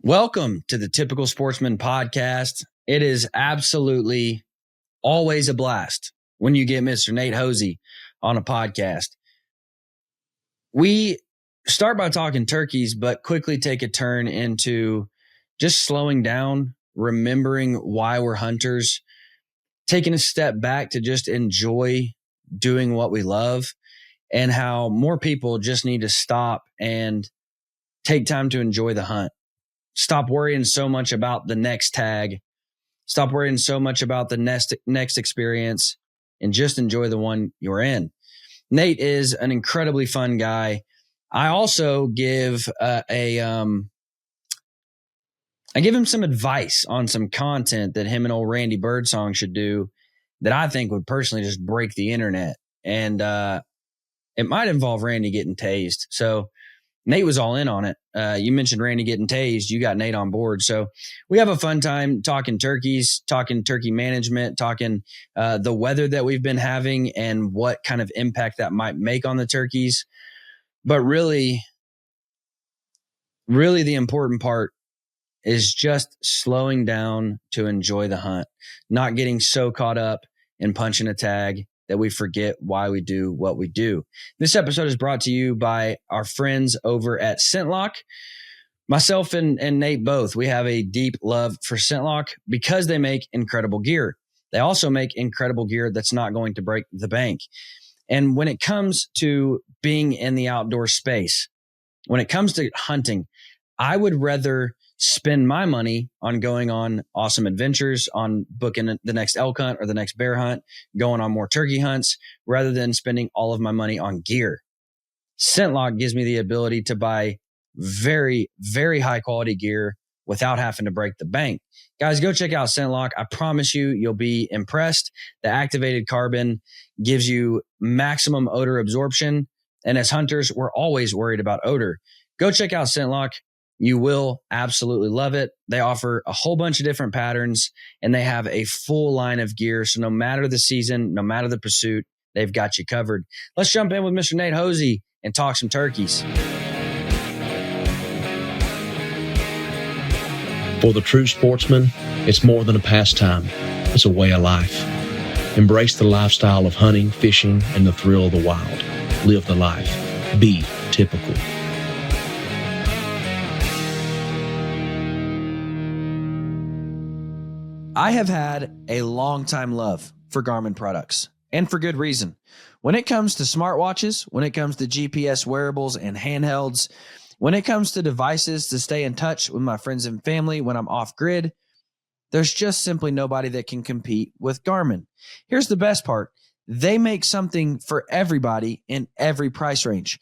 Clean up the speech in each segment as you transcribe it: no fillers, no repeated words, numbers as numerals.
Welcome to the Typical Sportsman podcast. It is absolutely always a blast when you get Mr. Nate Hosie on a podcast. We start by talking turkeys, but quickly take a turn into just slowing down, remembering why we're hunters, taking a step back to just enjoy doing what we love, and how more people just need to stop and take time to enjoy the hunt. Stop worrying so much about the next tag. Stop worrying so much about the next experience and just enjoy the one you're in. Nate is an incredibly fun guy. I also give I give him some advice on some content that him and old Randy Birdsong should do that I think would personally just break the internet. And it might involve Randy getting tased. So Nate was all in on it. You mentioned Randy getting tased. You got Nate on board. So we have a fun time talking turkeys, talking turkey management, talking the weather that we've been having and what kind of impact that might make on the turkeys. But really the important part is just slowing down to enjoy the hunt, not getting so caught up in punching a tag that we forget why we do what we do. This episode is brought to you by our friends over at ScentLock. Myself and Nate both, we have a deep love for ScentLock because they make incredible gear. They also make incredible gear that's not going to break the bank. And when it comes to being in the outdoor space, when it comes to hunting, I would rather spend my money on going on awesome adventures, on booking the next elk hunt or the next bear hunt, going on more turkey hunts, rather than spending all of my money on gear. ScentLock gives me the ability to buy very, very high quality gear without having to break the bank. Guys, go check out ScentLock. I promise you'll be impressed. The activated carbon gives you maximum odor absorption. And as hunters, we're always worried about odor. Go check out ScentLock. You will absolutely love it. They offer a whole bunch of different patterns and they have a full line of gear. So no matter the season, no matter the pursuit, they've got you covered. Let's jump in with Mr. Nate Hosie and talk some turkeys. For the true sportsman, it's more than a pastime. It's a way of life. Embrace the lifestyle of hunting, fishing, and the thrill of the wild. Live the life. Be typical. I have had a long time love for Garmin products, and for good reason. When it comes to smartwatches, when it comes to GPS wearables and handhelds, when it comes to devices to stay in touch with my friends and family when I'm off grid, there's just simply nobody that can compete with Garmin. Here's the best part. They make something for everybody in every price range.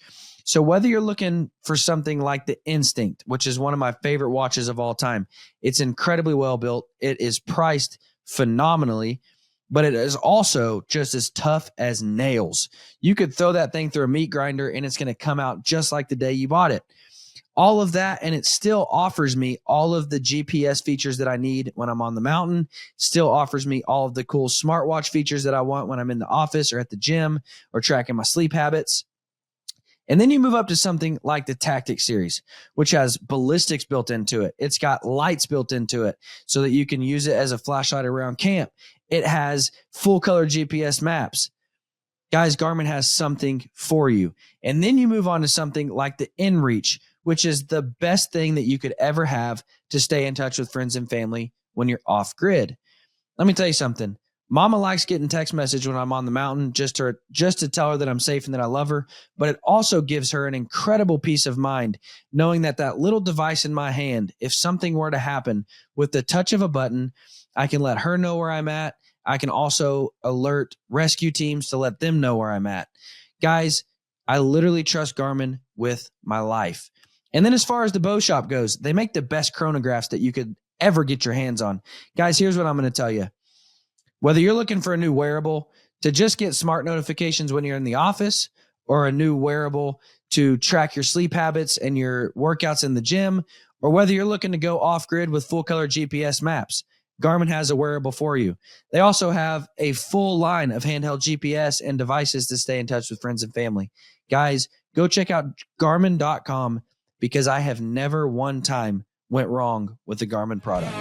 So whether you're looking for something like the Instinct, which is one of my favorite watches of all time, it's incredibly well built. It is priced phenomenally, but it is also just as tough as nails. You could throw that thing through a meat grinder and it's going to come out just like the day you bought it. All of that, and it still offers me all of the GPS features that I need when I'm on the mountain, still offers me all of the cool smartwatch features that I want when I'm in the office or at the gym or tracking my sleep habits. And then you move up to something like the Tactic series, which has ballistics built into it. It's got lights built into it so that you can use it as a flashlight around camp. It has full color GPS maps. Guys, Garmin has something for you. And then you move on to something like the InReach, which is the best thing that you could ever have to stay in touch with friends and family when you're off grid. Let me tell you something. Mama likes getting text message when I'm on the mountain just to tell her that I'm safe and that I love her. But it also gives her an incredible peace of mind knowing that that little device in my hand, if something were to happen with the touch of a button, I can let her know where I'm at. I can also alert rescue teams to let them know where I'm at. Guys, I literally trust Garmin with my life. And then as far as the bow shop goes, they make the best chronographs that you could ever get your hands on. Guys, here's what I'm going to tell you. Whether you're looking for a new wearable to just get smart notifications when you're in the office, or a new wearable to track your sleep habits and your workouts in the gym, or whether you're looking to go off grid with full color GPS maps, Garmin has a wearable for you. They also have a full line of handheld GPS and devices to stay in touch with friends and family. Guys, go check out Garmin.com because I have never one time went wrong with the Garmin product.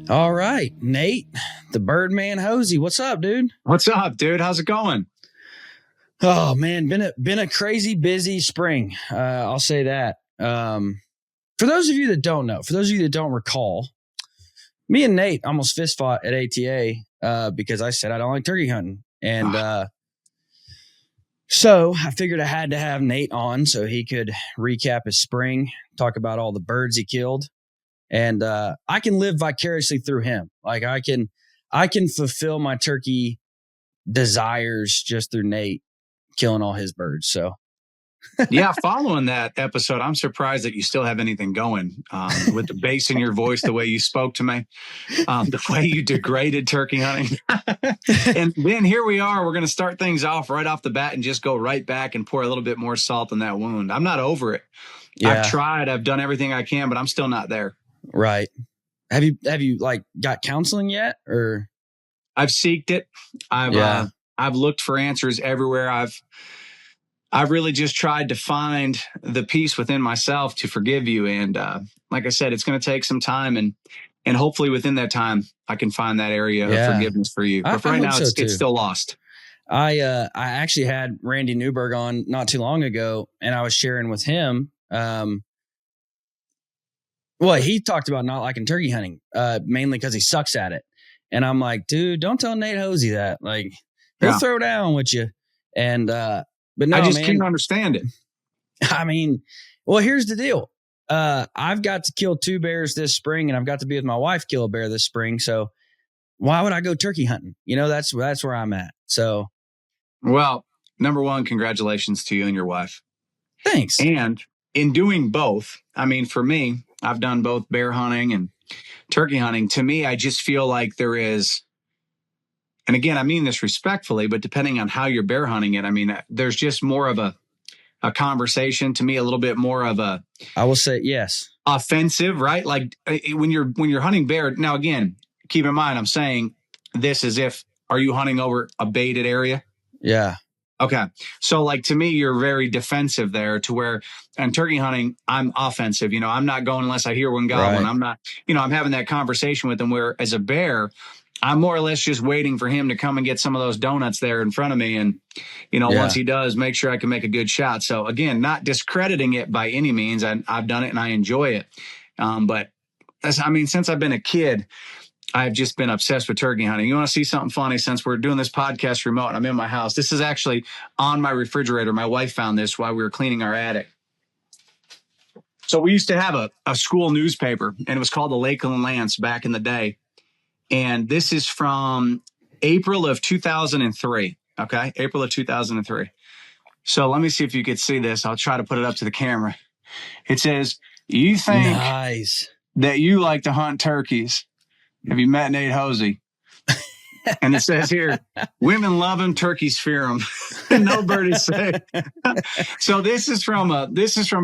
All right, Nate, the Birdman Hosie. What's up, dude? What's up, dude? How's it going? Oh man, been a crazy busy spring. I'll say that. For those of you that don't know, for those of you that don't recall, me and Nate almost fist fought at ATA because I said I don't like turkey hunting, and so I figured I had to have Nate on so he could recap his spring, talk about all the birds he killed. And I can live vicariously through him. Like I can fulfill my turkey desires just through Nate killing all his birds. So yeah, following that episode, I'm surprised that you still have anything going with the bass in your voice, the way you spoke to me, the way you degraded turkey hunting. And then here we are. We're going to start things off right off the bat and just go right back and pour a little bit more salt on that wound. I'm not over it. Yeah. I've tried. I've done everything I can, but I'm still not there. Right. Have you like got counseling yet, or? I've seeked it. I've looked for answers everywhere. I've really just tried to find the peace within myself to forgive you. And like I said, it's going to take some time, and hopefully within that time, I can find that area of forgiveness for you. But for right now, it's still lost. I actually had Randy Newberg on not too long ago, and I was sharing with him. Well, he talked about not liking turkey hunting, mainly because he sucks at it. And I'm like, dude, don't tell Nate Hosie that. Like, he'll throw down with you. And, but no, I just can't understand it. I mean, well, here's the deal. I've got to kill 2 bears this spring, and I've got to be with my wife kill a bear this spring. So why would I go turkey hunting? You know, that's where I'm at. So, well, number one, congratulations to you and your wife. Thanks. And in doing both, I mean, for me, I've done both bear hunting and turkey hunting. To me, I just feel like there is, and again, I mean this respectfully, but depending on how you're bear hunting it, I mean, there's just more of a conversation to me, a little bit more of a, I will say, yes, offensive, right? Like when you're hunting bear. Now, again, keep in mind, I'm saying this as if, are you hunting over a baited area? Yeah. Okay. So like to me, you're very defensive there, to where in turkey hunting, I'm offensive. You know, I'm not going unless I hear one goblin. Right. I'm not, I'm having that conversation with him, where as a bear, I'm more or less just waiting for him to come and get some of those donuts there in front of me. And, once he does, make sure I can make a good shot. So again, not discrediting it by any means. I've done it and I enjoy it. But since I've been a kid, I've just been obsessed with turkey hunting. You want to see something funny? Since we're doing this podcast remote and I'm in my house, this is actually on my refrigerator. My wife found this while we were cleaning our attic. So we used to have a school newspaper, and it was called the Lakeland Lance back in the day. And this is from April of 2003. Okay. April of 2003. So let me see if you could see this. I'll try to put it up to the camera. It says, you think that you like to hunt turkeys. Have you met Nate Hosie? And it says here, women love him, turkeys fear him. No bird is safe. So this is from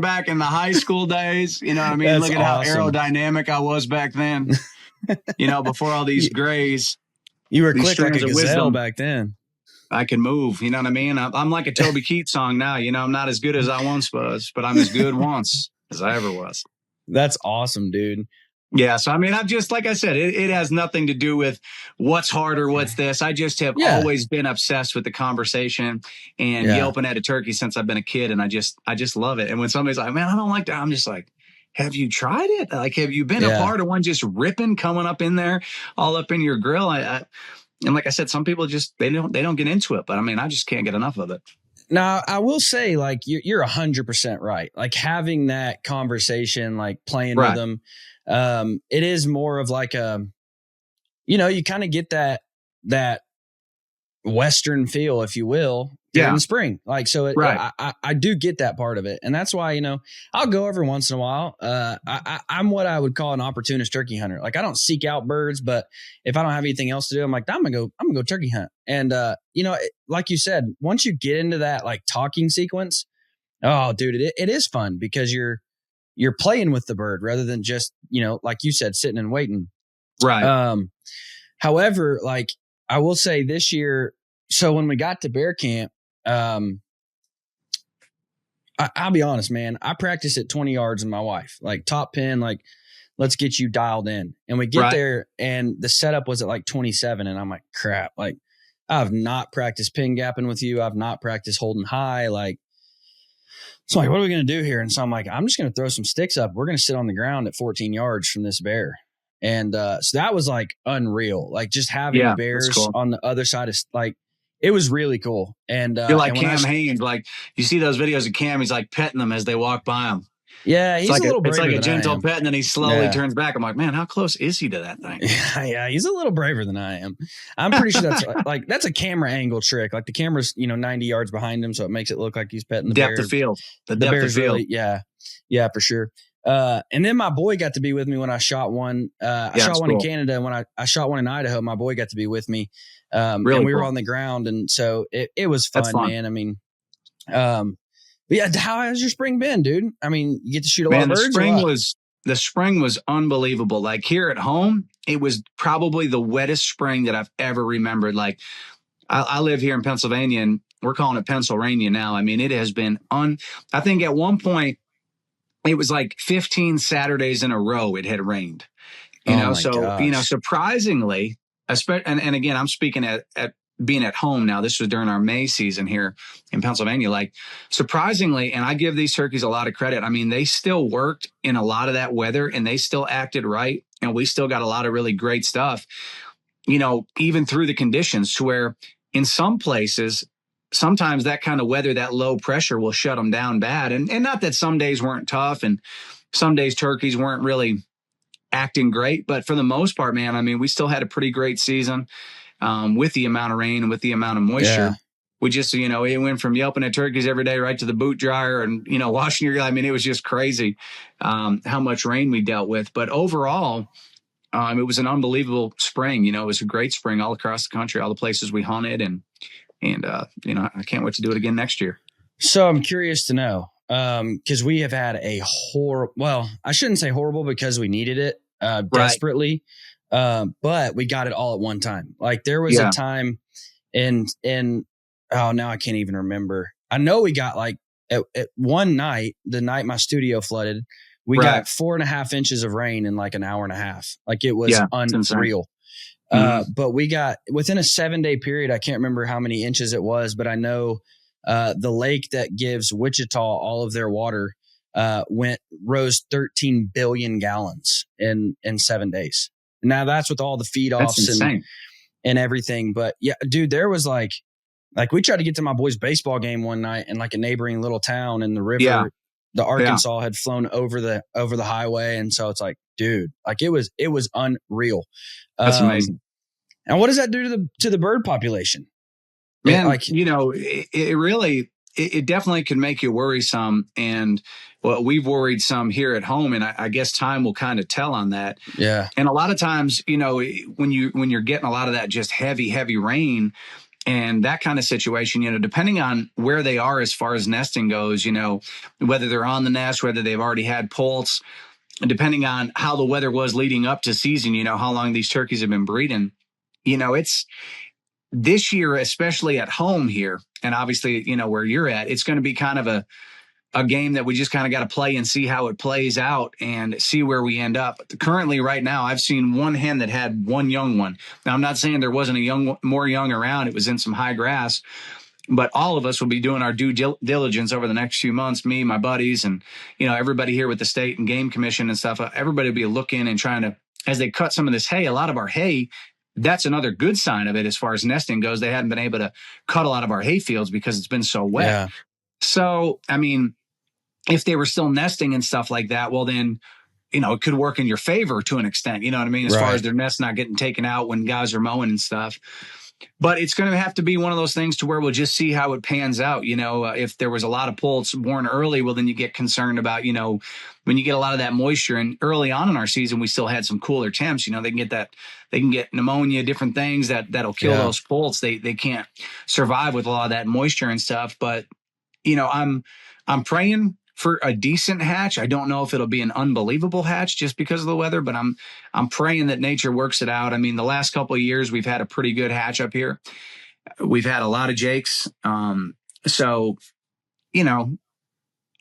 back in the high school days. You know what I mean? Look at awesome. How aerodynamic I was back then. Before all these grays. You were quick like a gazelle back then. I can move. You know what I mean? I'm like a Toby Keith song now. I'm not as good as I once was, but I'm as good once as I ever was. That's awesome, dude. Yeah. So, I've just, like I said, it has nothing to do with what's harder, what's this. I just have always been obsessed with the conversation and yelping at a turkey since I've been a kid. And I just love it. And when somebody's like, man, I don't like that, I'm just like, have you tried it? Like, have you been a part of one just ripping, coming up in there, all up in your grill? And like I said, some people just, they don't get into it, but I just can't get enough of it. Now, I will say, like, you're 100% right. Like, having that conversation, like playing with them, it is more of like you kind of get that Western feel, if you will, in spring. Like, so I do get that part of it. And that's why, I'll go every once in a while. I'm what I would call an opportunist turkey hunter. Like, I don't seek out birds, but if I don't have anything else to do, I'm like, I'm gonna go turkey hunt. And, like you said, once you get into that, like, talking sequence, oh dude, it is fun because you're playing with the bird rather than just, like you said, sitting and waiting. Right. However, like, I will say this year, so when we got to bear camp, I'll be honest, man. I practice at 20 yards with my wife, like top pin, like let's get you dialed in. And we get there and the setup was at like 27. And I'm like, crap, like I've not practiced pin gapping with you. I've not practiced holding high. Like, so like, what are we going to do here? And so I'm like, I'm just going to throw some sticks up. We're going to sit on the ground at 14 yards from this bear. And so that was like unreal. Like just having bears cool. on the other side of like, it was really cool. And you're like and Cam Hanes, like you see those videos of Cam, he's like petting them as they walk by him. Yeah, he's like a little braver. It's like a than gentle pet, and then he slowly turns back. I'm like, man, how close is he to that thing? Yeah, he's a little braver than I am. I'm pretty sure that's a camera angle trick. Like the camera's 90 yards behind him, so it makes it look like he's petting the depth bear. Of field. The depth of field. Really, yeah, for sure. And then my boy got to be with me when I shot one. I shot one in Canada, and when I shot one in Idaho, my boy got to be with me. Really and we were on the ground, and so it was fun, man. I mean, but yeah, how has your spring been, dude? I mean, you get to shoot a lot of birds. The spring was unbelievable. Like here at home, it was probably the wettest spring that I've ever remembered. Like I live here in Pennsylvania, and we're calling it Pennsylvania now. I mean, it has been I think at one point it was like 15 Saturdays in a row it had rained. Surprisingly, and again, I'm speaking at being at home now. This was during our May season here in Pennsylvania. Like surprisingly, and I give these turkeys a lot of credit. I mean, they still worked in a lot of that weather, and they still acted right, and we still got a lot of really great stuff. Even through the conditions, to where in some places, sometimes that kind of weather, that low pressure will shut them down bad. And not that some days weren't tough, and some days turkeys weren't really acting great, but for the most part, man, I mean, we still had a pretty great season. With the amount of rain and with the amount of moisture, we just, it went from yelping at turkeys every day right to the boot dryer and, washing your, I mean, it was just crazy how much rain we dealt with. But overall, it was an unbelievable spring. It was a great spring all across the country, all the places we hunted. And I can't wait to do it again next year. So I'm curious to know, because we have had I shouldn't say horrible because we needed it desperately. But we got it all at one time. Like there was a time now I can't even remember. I know we got like at one night, the night my studio flooded, we got 4.5 inches of rain in like an hour and a half. Like it was unreal. But we got within a 7-day period, I can't remember how many inches it was, but I know the lake that gives Wichita all of their water rose 13 billion gallons in 7 days. Now that's with all the feed offs and everything. But yeah, dude, there was like we tried to get to my boy's baseball game one night in like a neighboring little town, and the river, the Arkansas had flown over the highway. And so it's like, dude, like it was unreal. That's amazing. And what does that do to the bird population? Man, it really, it definitely can make you worry some. And we've worried some here at home, and I guess time will kind of tell on that. Yeah. And a lot of times, when you're getting a lot of that just heavy rain and that kind of situation, depending on where they are as far as nesting goes, whether they're on the nest, whether they've already had poults, and depending on how the weather was leading up to season, how long these turkeys have been breeding, it's this year, especially at home here, and obviously, where you're at, it's going to be kind of a game that we just kind of got to play and see how it plays out and see where we end up. Currently, right now, I've seen one hen that had one young one. Now, I'm not saying there wasn't more young around. It was in some high grass, but all of us will be doing our due diligence over the next few months. Me, my buddies, and, everybody here with the state and game commission and stuff. Everybody will be looking and trying to, as they cut some of this hay, a lot of our hay, that's another good sign of it as far as nesting goes. They hadn't been able to cut a lot of our hay fields because it's been so wet. Yeah. So, I mean, if they were still nesting and stuff like that, well, then, it could work in your favor to an extent, you know what I mean? As far as their nests not getting taken out when guys are mowing and stuff. But it's going to have to be one of those things to where we'll just see how it pans out. If there was a lot of poults born early, well, then you get concerned about, when you get a lot of that moisture. And early on in our season, we still had some cooler temps. They can get pneumonia, different things that'll kill those poults. They can't survive with a lot of that moisture and stuff. But, I'm praying for a decent hatch. I don't know if it'll be an unbelievable hatch just because of the weather, but I'm praying that nature works it out. I mean, the last couple of years, we've had a pretty good hatch up here. We've had a lot of jakes. So,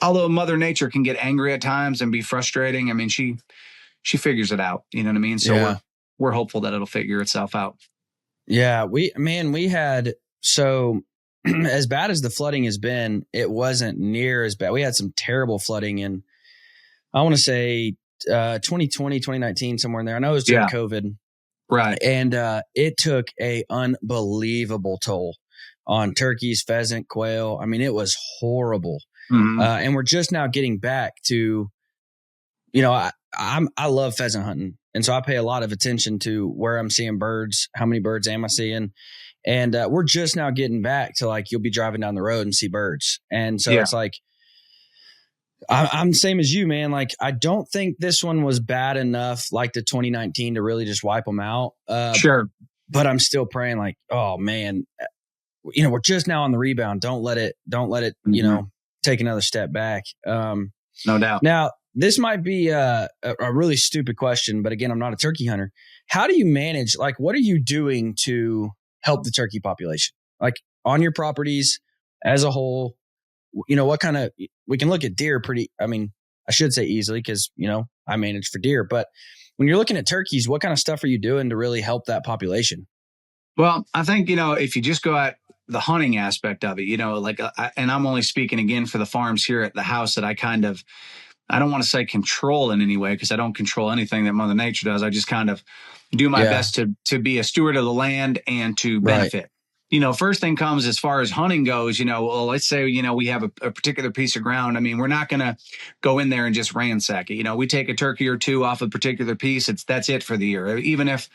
although Mother Nature can get angry at times and be frustrating, I mean, she figures it out. You know what I mean? So we're hopeful that it'll figure itself out. Yeah, we had, so as bad as the flooding has been, it wasn't near as bad. We had some terrible flooding in, I want to say 2020, 2019, somewhere in there. I know it was during COVID. Right. And it took a unbelievable toll on turkeys, pheasant, quail. I mean, it was horrible. Mm-hmm. And we're just now getting back to, you know, I love pheasant hunting. And so I pay a lot of attention to where I'm seeing birds, how many birds am I seeing? And we're just now getting back to like, you'll be driving down the road and see birds. And so it's like, I'm the same as you, man. Like, I don't think this one was bad enough like the 2019 to really just wipe them out. Sure. But I'm still praying like, oh man, you know, we're just now on the rebound. Don't let it, you know, take another step back. No doubt. Now, this might be a really stupid question, but again, I'm not a turkey hunter. How do you manage, like, what are you doing to help the turkey population? Like on your properties as a whole, you know, what kind of, we can look at deer I should say easily because, you know, I manage for deer, but when you're looking at turkeys, what kind of stuff are you doing to really help that population? Well, I think, you know, if you just go at the hunting aspect of it, you know, like, and I'm only speaking again for the farms here at the house that I don't want to say control in any way because I don't control anything that Mother Nature does. I just kind of do my best to be a steward of the land and to benefit. Right. You know, first thing comes as far as hunting goes, you know, well, let's say, you know, we have a particular piece of ground. I mean, we're not going to go in there and just ransack it. You know, we take a turkey or two off a particular piece. That's it for the year. Even if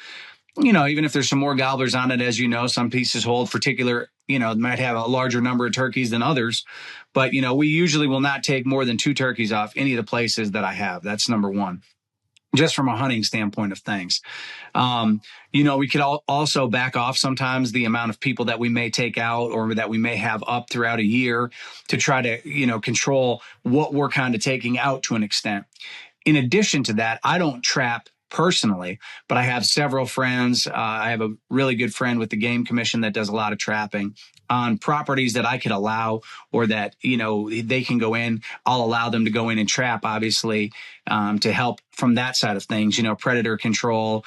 there's some more gobblers on it, as you know, some pieces hold particular, you know, might have a larger number of turkeys than others. But, you know, we usually will not take more than 2 turkeys off any of the places that I have. That's number one, just from a hunting standpoint of things. You know, we could also back off sometimes the amount of people that we may take out or that we may have up throughout a year to try to, you know, control what we're kind of taking out to an extent. In addition to that, I don't trap personally, but I have several friends. I have a really good friend with the Game Commission that does a lot of trapping on properties that I could allow, or that, you know, they can go in. I'll allow them to go in and trap, obviously, to help from that side of things, you know, predator control.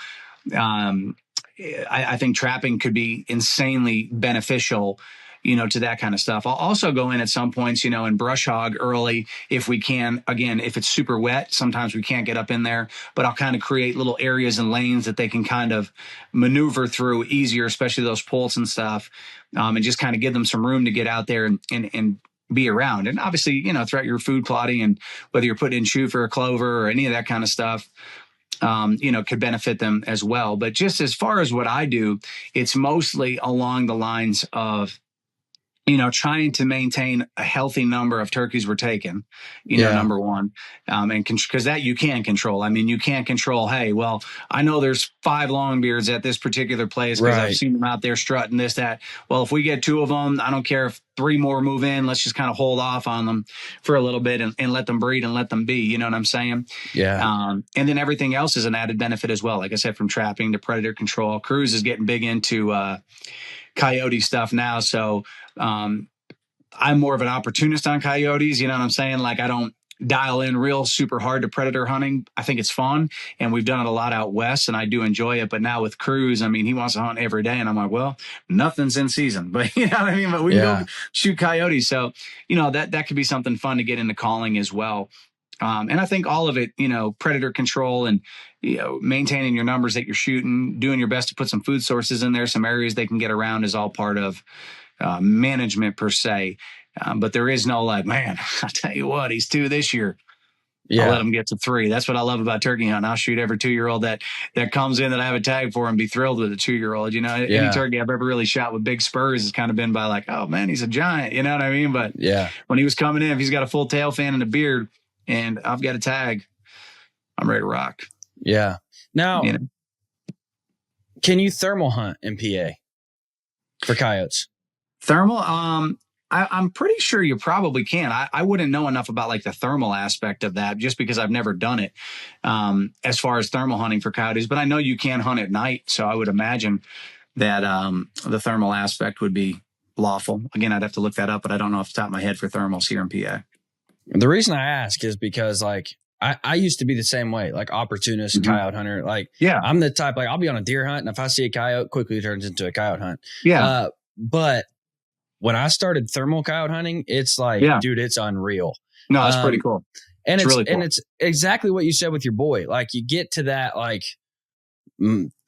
I think trapping could be insanely beneficial, you know, to that kind of stuff. I'll also go in at some points, you know, and brush hog early if we can. Again, if it's super wet, sometimes we can't get up in there, but I'll kind of create little areas and lanes that they can kind of maneuver through easier, especially those poults and stuff, and just kind of give them some room to get out there and be around. And obviously, you know, throughout your food plotting and whether you're putting in shoe or clover or any of that kind of stuff, you know, could benefit them as well. But just as far as what I do, it's mostly along the lines of, you know, trying to maintain a healthy number of turkeys we're taking, you know, number one, and because that you can control. I mean, you can't control, hey, well, I know there's 5 longbeards at this particular place because I've seen them out there strutting this, that. Well, if we get 2 of them, I don't care if 3 more move in, let's just kind of hold off on them for a little bit and let them breed and let them be, you know what I'm saying? Yeah. And then everything else is an added benefit as well. Like I said, from trapping to predator control. Cruz is getting big into coyote stuff now. So I'm more of an opportunist on coyotes. You know what I'm saying? Like, I don't dial in real super hard to predator hunting. I think it's fun, and we've done it a lot out west, and I do enjoy it. But now with Cruz, I mean, he wants to hunt every day, and I'm like, well, nothing's in season, but you know what I mean? But we can go shoot coyotes. So, you know, that could be something fun to get into calling as well. And I think all of it, you know, predator control and, you know, maintaining your numbers that you're shooting, doing your best to put some food sources in there, some areas they can get around, is all part of management per se. But there is no like, man, I'll tell you what, he's 2 this year. I'll let him get to 3. That's what I love about turkey hunting. I'll shoot every 2-year-old that comes in that I have a tag for and be thrilled with a 2-year-old. You know, any turkey I've ever really shot with big spurs has kind of been by like, oh man, he's a giant. You know what I mean? But when he was coming in, if he's got a full tail fan and a beard and I've got a tag, I'm ready to rock. Yeah. Now, you know, can you thermal hunt in PA for coyotes? Thermal? I'm pretty sure you probably can. I wouldn't know enough about like the thermal aspect of that just because I've never done it as far as thermal hunting for coyotes, but I know you can hunt at night. So I would imagine that the thermal aspect would be lawful. Again, I'd have to look that up, but I don't know off the top of my head for thermals here in PA. The reason I ask is because like I used to be the same way, like opportunist coyote hunter. Like I'm the type, like I'll be on a deer hunt and if I see a coyote, quickly turns into a coyote hunt. Yeah. But when I started thermal coyote hunting, it's like, dude, it's unreal. No, it's pretty cool. And it's really cool. And it's exactly what you said with your boy. Like you get to that like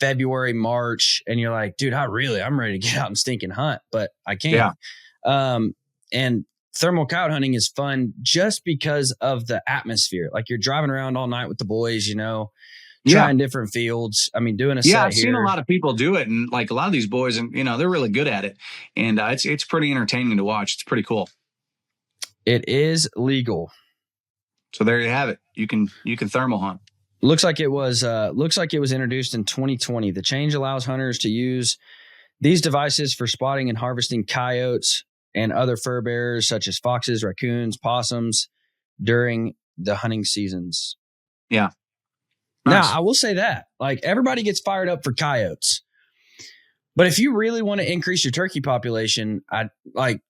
February, March, and you're like, dude, I'm ready to get out and stinking hunt, but I can't. And thermal coyote hunting is fun just because of the atmosphere. Like you're driving around all night with the boys, you know, trying different fields. I mean, doing a set I've here. seen a lot of people do it, and like a lot of these boys, and you know, they're really good at it, and it's pretty entertaining to watch. It's pretty cool. It is legal, so there you have it. You can thermal hunt. Looks like it was introduced in 2020. The change allows hunters to use these devices for spotting and harvesting coyotes and other fur bearers such as foxes, raccoons, possums during the hunting seasons. Yeah. Nice. Now, I will say that like everybody gets fired up for coyotes, but if you really want to increase your turkey population, I like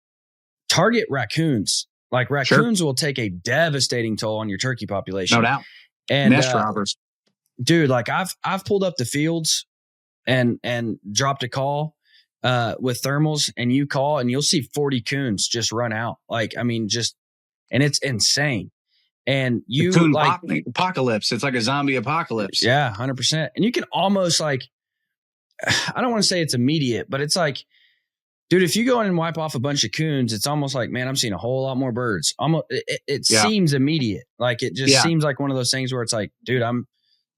target raccoons. Like raccoons will take a devastating toll on your turkey population. No doubt. And nest robbers. Dude, like I've pulled up the fields and dropped a call with thermals, and you call and you'll see 40 coons just run out. Like, I mean, and it's insane. And you the coon like apocalypse. It's like a zombie apocalypse. Yeah, 100%. And you can almost like, I don't want to say it's immediate, but it's like, dude, if you go in and wipe off a bunch of coons, it's almost like, man, I'm seeing a whole lot more birds. Almost, it seems immediate. Like it just seems like one of those things where it's like, dude, I'm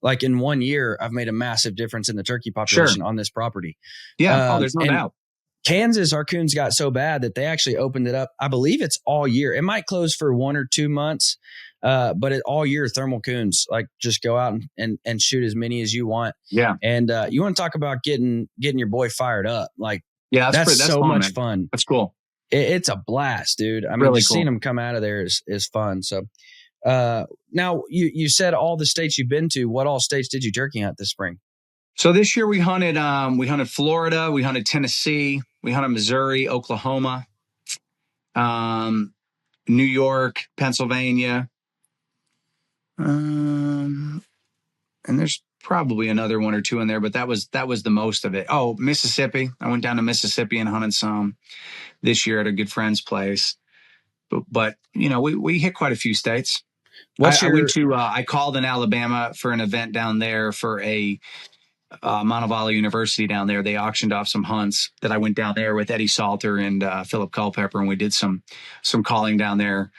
like in 1 year, I've made a massive difference in the turkey population on this property. Yeah. There's no doubt. Kansas, our coons got so bad that they actually opened it up. I believe it's all year. It might close for 1 or 2 months, but all year thermal coons, like just go out and shoot as many as you want. Yeah. And you want to talk about getting your boy fired up. Like, that's so fun, much man. fun. That's cool. It's a blast, dude. I mean, really just cool. seeing them come out of there is fun. So now you said all the states you've been to. What all states did you turkey hunt this spring? So this year we hunted Florida, we hunted Tennessee, we hunted Missouri, Oklahoma, New York, Pennsylvania. And there's probably another 1 or 2 in there, but that was the most of it. Oh, Mississippi. I went down to Mississippi and hunted some this year at a good friend's place. But you know, we hit quite a few states. I called in Alabama for an event down there for a Montevallo University down there. They auctioned off some hunts that I went down there with Eddie Salter and Philip Culpepper, and we did some calling down there.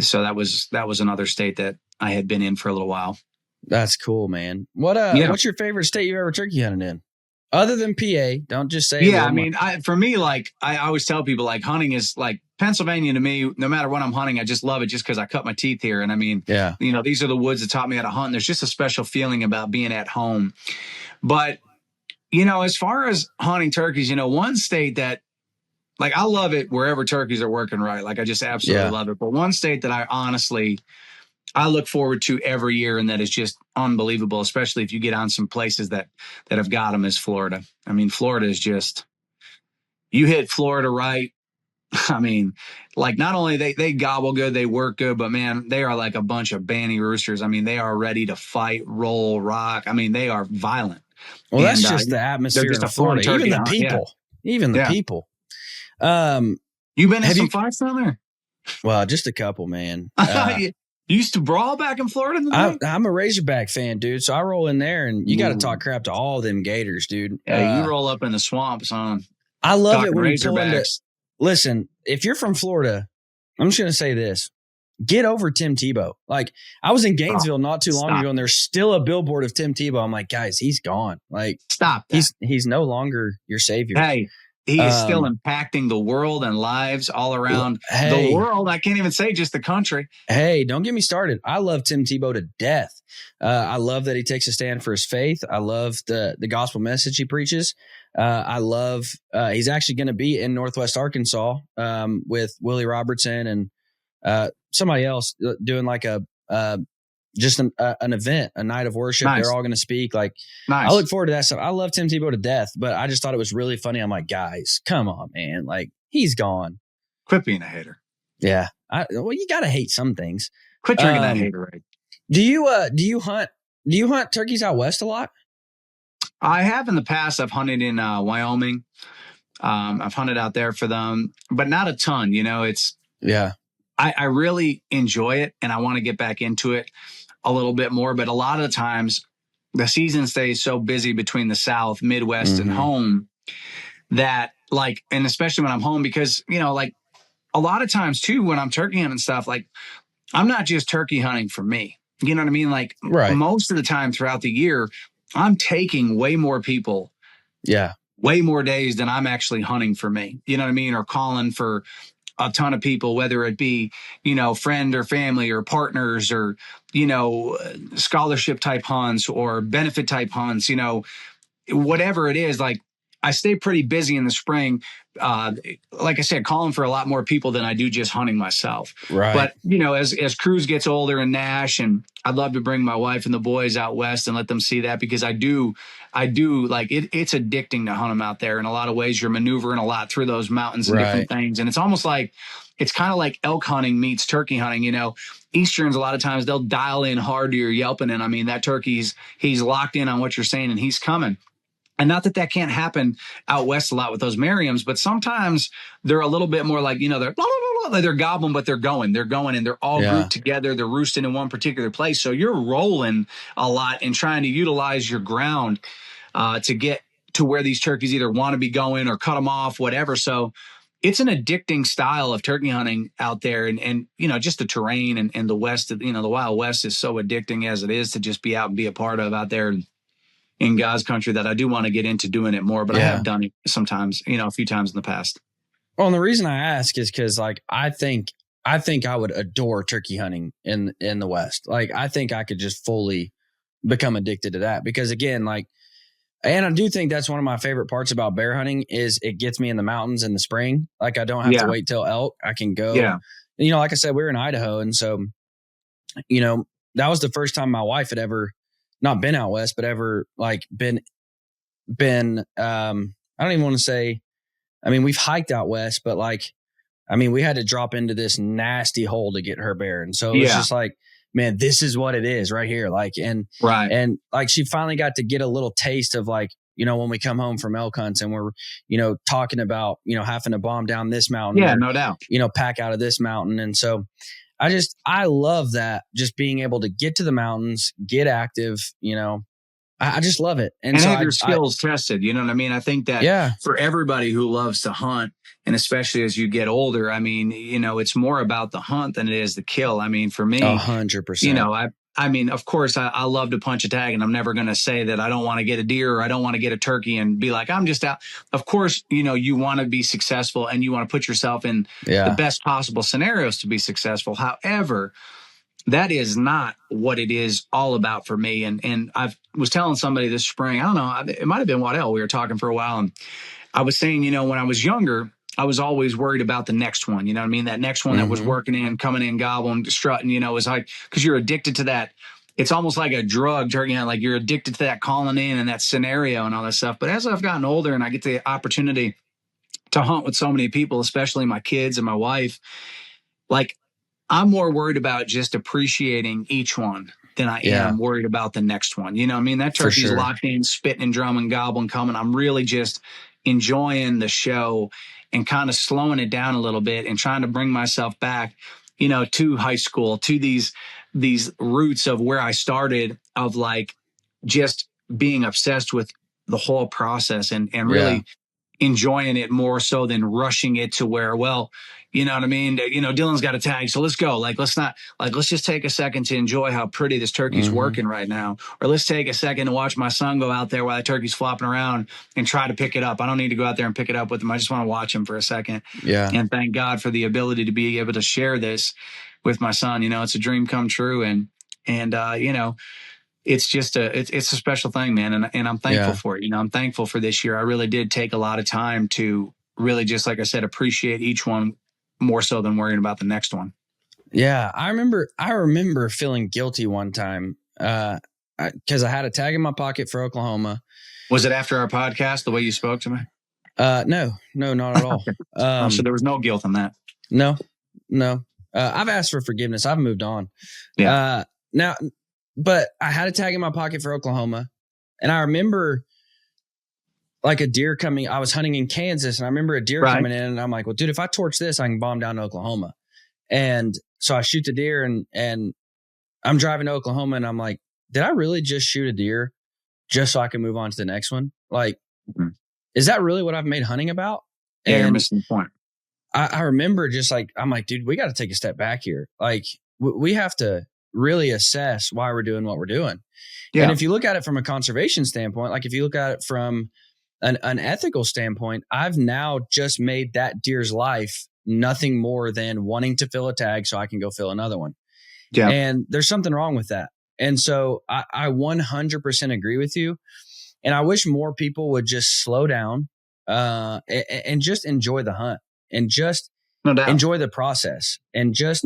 So that was another state that I had been in for a little while. That's cool, man. What's your favorite state you ever turkey hunted in? Other than PA, don't just say. Yeah, I mean, for me, like I always tell people, like hunting is like Pennsylvania to me. No matter what I'm hunting, I just love it just because I cut my teeth here. And I mean, you know, these are the woods that taught me how to hunt. And there's just a special feeling about being at home. But you know, as far as hunting turkeys, you know, one state that like I love it wherever turkeys are working right. Like I just absolutely love it. But one state that I look forward to every year, and that is just unbelievable, especially if you get on some places that have got them, is Florida. I mean, Florida is just, you hit Florida right. I mean, like not only they gobble good, they work good, but man, they are like a bunch of banny roosters. I mean, they are ready to fight, roll, rock. I mean, they are violent. Well, that's just the atmosphere of Florida. Even the people. Even the people. You've been in some fights down there? Well, just a couple, man. You used to brawl back in Florida? I'm a Razorback fan, dude. So I roll in there, and you got to talk crap to all them Gators, dude. Yeah, you roll up in the swamps, huh? I love it when you pull into. Listen, if you're from Florida, I'm just going to say this. Get over Tim Tebow. Like, I was in Gainesville not too long ago, and there's still a billboard of Tim Tebow. I'm like, guys, he's gone. Like, stop that. He's no longer your savior. Hey, he is still impacting the world and lives all around the world. I can't even say just the country. Hey, don't get me started. I love Tim Tebow to death. I love that he takes a stand for his faith. I love the gospel message he preaches. I love he's actually going to be in Northwest Arkansas with Willie Robertson and somebody else doing like just an event, a night of worship. Nice. They're all going to speak. Like, nice. I look forward to that stuff. I love Tim Tebow to death, but I just thought it was really funny. I'm like, guys, come on, man. Like, he's gone. Quit being a hater. Yeah. Well, you got to hate some things. Quit drinking that haterade. Do you hunt turkeys out west a lot? I have in the past. I've hunted in Wyoming. I've hunted out there for them, but not a ton. I really enjoy it, and I want to get back into it a little bit more. But a lot of the times, the season stays so busy between the South, Midwest, and home that and especially when I'm home, because a lot of times too, when I'm turkey hunting and stuff, I'm not just turkey hunting for me. You know what I mean? Most of the time throughout the year, I'm taking way more people. Yeah. Way more days than I'm actually hunting for me. You know what I mean? Or calling for a ton of people, whether it be, friend or family or partners or, scholarship type hunts or benefit type hunts, whatever it is. I stay pretty busy in the spring. Like I said, calling for a lot more people than I do just hunting myself. Right. But, as Cruz gets older and Nash, and I'd love to bring my wife and the boys out west and let them see that, because I do it's addicting to hunt them out there. In a lot of ways, you're maneuvering a lot through those mountains and different things. And it's almost it's kind of like elk hunting meets turkey hunting. Easterns, a lot of times they'll dial in hard to your yelping. And I mean, that turkey's, he's locked in on what you're saying and he's coming. And not that can't happen out west a lot with those Merriams, but sometimes they're a little bit more they're blah, blah, blah, they're gobbling, but they're going and they're all grouped together. They're roosting in one particular place. So you're rolling a lot and trying to utilize your ground to get to where these turkeys either want to be going or cut them off, whatever. So it's an addicting style of turkey hunting out there. And just the terrain and the West, the Wild West is so addicting as it is to just be out and be a part of out there in God's country, that I do want to get into doing it more, but I have done it sometimes, a few times in the past. Well, and the reason I ask is because I think I would adore turkey hunting in the West. I think I could just fully become addicted to that, because again, and I do think that's one of my favorite parts about bear hunting is it gets me in the mountains in the spring. I don't have to wait till elk. I can go, like I said, we were in Idaho. And so, that was the first time my wife had ever not been out west, but ever been, I don't even want to say, I mean, we've hiked out west, but we had to drop into this nasty hole to get her bear. And so it was just man, this is what it is right here. And she finally got to get a little taste of when we come home from elk hunts and we're, talking about, having to bomb down this mountain. Yeah, no doubt. Pack out of this mountain. And so I love that, just being able to get to the mountains, get active, I just love it. And so have your skills tested. You know what I mean? I think that for everybody who loves to hunt, and especially as you get older, I mean, it's more about the hunt than it is the kill. I mean, for me, 100%. I mean, of course, I love to punch a tag, and I'm never going to say that I don't want to get a deer or I don't want to get a turkey and be I'm just out. Of course, you want to be successful and you want to put yourself in the best possible scenarios to be successful. However, that is not what it is all about for me. And I was telling somebody this spring, I don't know, it might've been Waddell. We were talking for a while, and I was saying, when I was younger, I was always worried about the next one. You know what I mean? That next one that was working in, coming in, gobbling, strutting, is because you're addicted to that. It's almost like a drug, turkey hunt. You're addicted to that calling in and that scenario and all that stuff. But as I've gotten older and I get the opportunity to hunt with so many people, especially my kids and my wife, I'm more worried about just appreciating each one than I am worried about the next one. You know what I mean? That turkey's locked in, spitting and drumming, gobbling, coming. I'm really just enjoying the show and kind of slowing it down a little bit and trying to bring myself back, to high school, to these roots of where I started, of just being obsessed with the whole process and really enjoying it more so than rushing it to where, you know what I mean? Dylan's got a tag, so let's go. Let's just take a second to enjoy how pretty this turkey's working right now. Or let's take a second to watch my son go out there while that turkey's flopping around and try to pick it up. I don't need to go out there and pick it up with him. I just want to watch him for a second. Yeah. And thank God for the ability to be able to share this with my son. It's a dream come true. And it's just it's a special thing, man. And I'm thankful for it. I'm thankful for this year. I really did take a lot of time to really, just like I said, appreciate each one more so than worrying about the next one. Yeah. I remember feeling guilty one time because I had a tag in my pocket for Oklahoma. Was it after our podcast, the way you spoke to me? No, not at all. So there was no guilt in that. No. I've asked for forgiveness. I've moved on. Yeah. Now, but I had a tag in my pocket for Oklahoma, and I remember like a deer coming. I was hunting in Kansas, and I remember a deer coming in, and I'm like, well, dude, if I torch this, I can bomb down to Oklahoma. And so I shoot the deer, and I'm driving to Oklahoma, and I'm like, did I really just shoot a deer just so I can move on to the next one? Like, is that really what I've made hunting about? Yeah, and you're missing the point. I remember just like, I'm like, dude, we got to take a step back here. Like, we have to really assess why we're doing what we're doing. Yeah. And if you look at it from a conservation standpoint, like if you look at it from an ethical standpoint, I've now just made that deer's life nothing more than wanting to fill a tag so I can go fill another one. Yeah. And there's something wrong with that. And so I 100% agree with you. And I wish more people would just slow down and just enjoy the hunt and just enjoy the process and just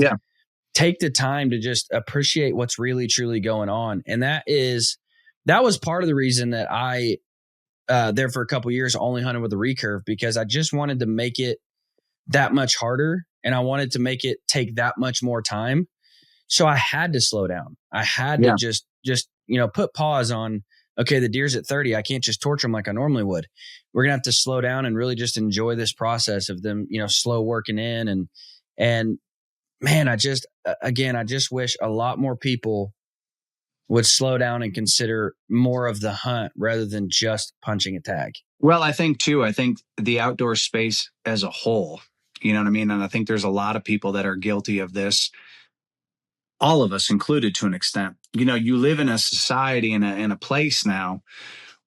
take the time to just appreciate what's really, truly going on. And that was part of the reason that I, there for a couple of years, only hunted with a recurve, because I just wanted to make it that much harder. And I wanted to make it take that much more time. So I had to slow down. I had to just, put pause on, okay, the deer's at 30. I can't just torture them like I normally would. We're going to have to slow down and really just enjoy this process of them, slow working in. And man, I just wish a lot more people would slow down and consider more of the hunt rather than just punching a tag. Well, I think the outdoor space as a whole, you know what I mean? And I think there's a lot of people that are guilty of this, all of us included to an extent. You live in a society in a place now